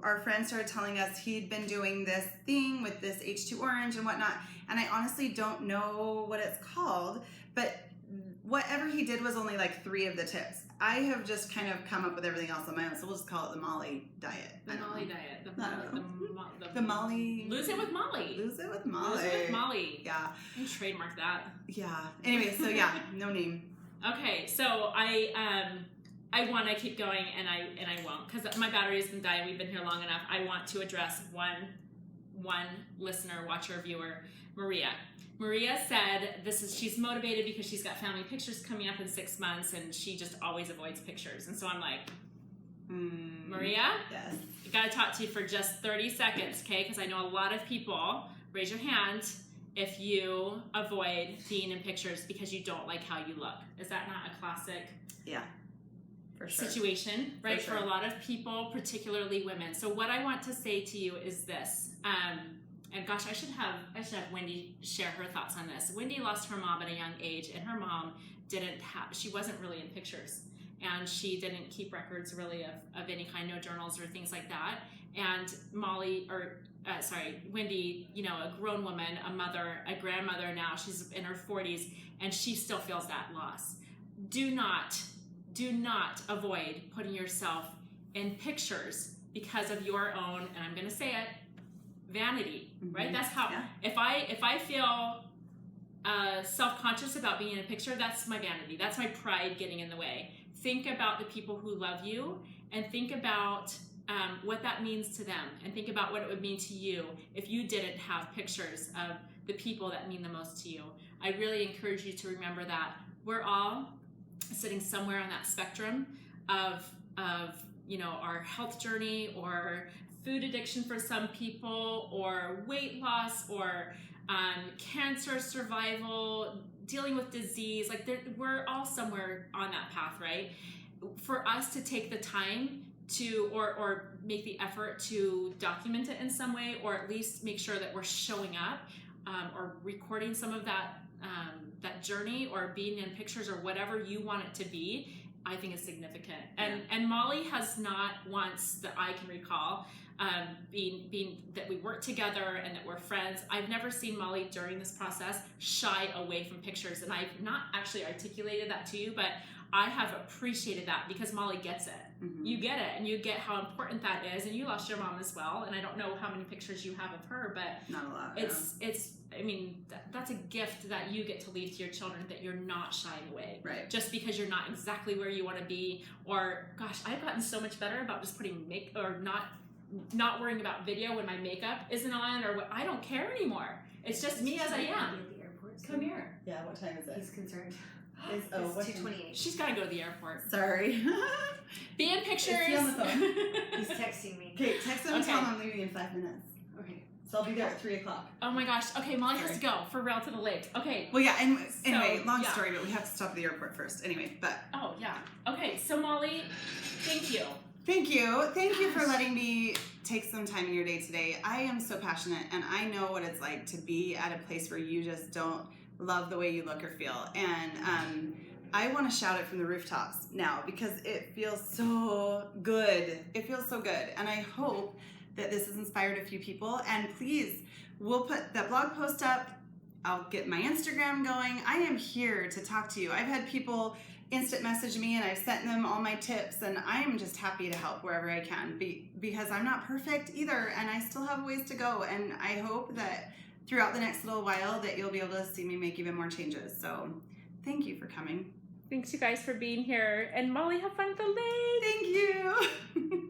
our friend started telling us he'd been doing this thing with this H2 orange and whatnot, and I honestly don't know what it's called, but whatever he did was only like 3 of the tips. I have just kind of come up with everything else on my own, so we'll just call it the Molly diet. The Molly diet. The Molly. Lose it with Molly. Lose it with Molly. Lose it with Molly. Yeah. You trademark that. Yeah. Anyway, so yeah, no name. Okay, so I want to keep going, and I won't, because my battery's been dying. We've been here long enough. I want to address one listener, watcher, viewer, Maria. Maria said she's motivated because she's got family pictures coming up in 6 months, and she just always avoids pictures. And so I'm like, Maria, yes, I gotta talk to you for just 30 seconds, okay? Because I know a lot of people, raise your hand if you avoid being in pictures because you don't like how you look. Is that not a classic? Yeah. For sure. Situation, right? For sure. For a lot of people, particularly women. So what I want to say to you is this, and gosh, I should have Wendy share her thoughts on this. Wendy lost her mom at a young age, and her mom she wasn't really in pictures, and she didn't keep records really of any kind, no journals or things like that. And Wendy, you know, a grown woman, a mother, a grandmother now, she's in her 40s, and she still feels that loss. Do not avoid putting yourself in pictures because of your own, and I'm going to say it, vanity, right? That's how, if I feel self-conscious about being in a picture, that's my vanity. That's my pride getting in the way. Think about the people who love you, and think about what that means to them, and think about what it would mean to you if you didn't have pictures of the people that mean the most to you. I really encourage you to remember that we're all sitting somewhere on that spectrum of you know, our health journey, or food addiction for some people, or weight loss, or cancer survival, dealing with disease. Like we're all somewhere on that path, right? For us to take the time to, or make the effort to document it in some way, or at least make sure that we're showing up, or recording some of that journey, or being in pictures, or whatever you want it to be, I think is significant. And Molly has not once, that I can recall, being that we work together and that we're friends, I've never seen Molly during this process shy away from pictures. And I've not actually articulated that to you, but I have appreciated that because Molly gets it. You get it, and you get how important that is. And you lost your mom as well, and I don't know how many pictures you have of her, but not a lot. It's I mean, that's a gift that you get to leave to your children, that you're not shying away. Right. Just because you're not exactly where you want to be, or gosh, I've gotten so much better about just putting not worrying about video when my makeup isn't on, or I don't care anymore. It's just me as I am. Come here. Yeah, what time is it? He's concerned. It's 2:28. She's got to go to the airport. Sorry. Be in pictures. Is he on the phone? He's texting me. Okay, text him and tell him I'm leaving in 5 minutes. Okay. So I'll be there at 3 o'clock. Oh my gosh. Okay, Molly has to go for rail to the lake. Okay. Well, yeah, and anyway, So, long yeah. story, but we have to stop at the airport first. Anyway, but Oh, yeah. Okay, so Molly, thank you. thank you. Thank you for letting me take some time in your day today. I am so passionate, and I know what it's like to be at a place where you just don't love the way you look or feel. And I want to shout it from the rooftops now because it feels so good. It feels so good. And I hope that this has inspired a few people. And please, we'll put that blog post up. I'll get my Instagram going. I am here to talk to you. I've had people instant message me, and I've sent them all my tips, and I am just happy to help wherever I can because I'm not perfect either, and I still have ways to go. And I hope that throughout the next little while that you'll be able to see me make even more changes. So thank you for coming. Thanks, you guys, for being here. And Molly, have fun at the lake. Thank you.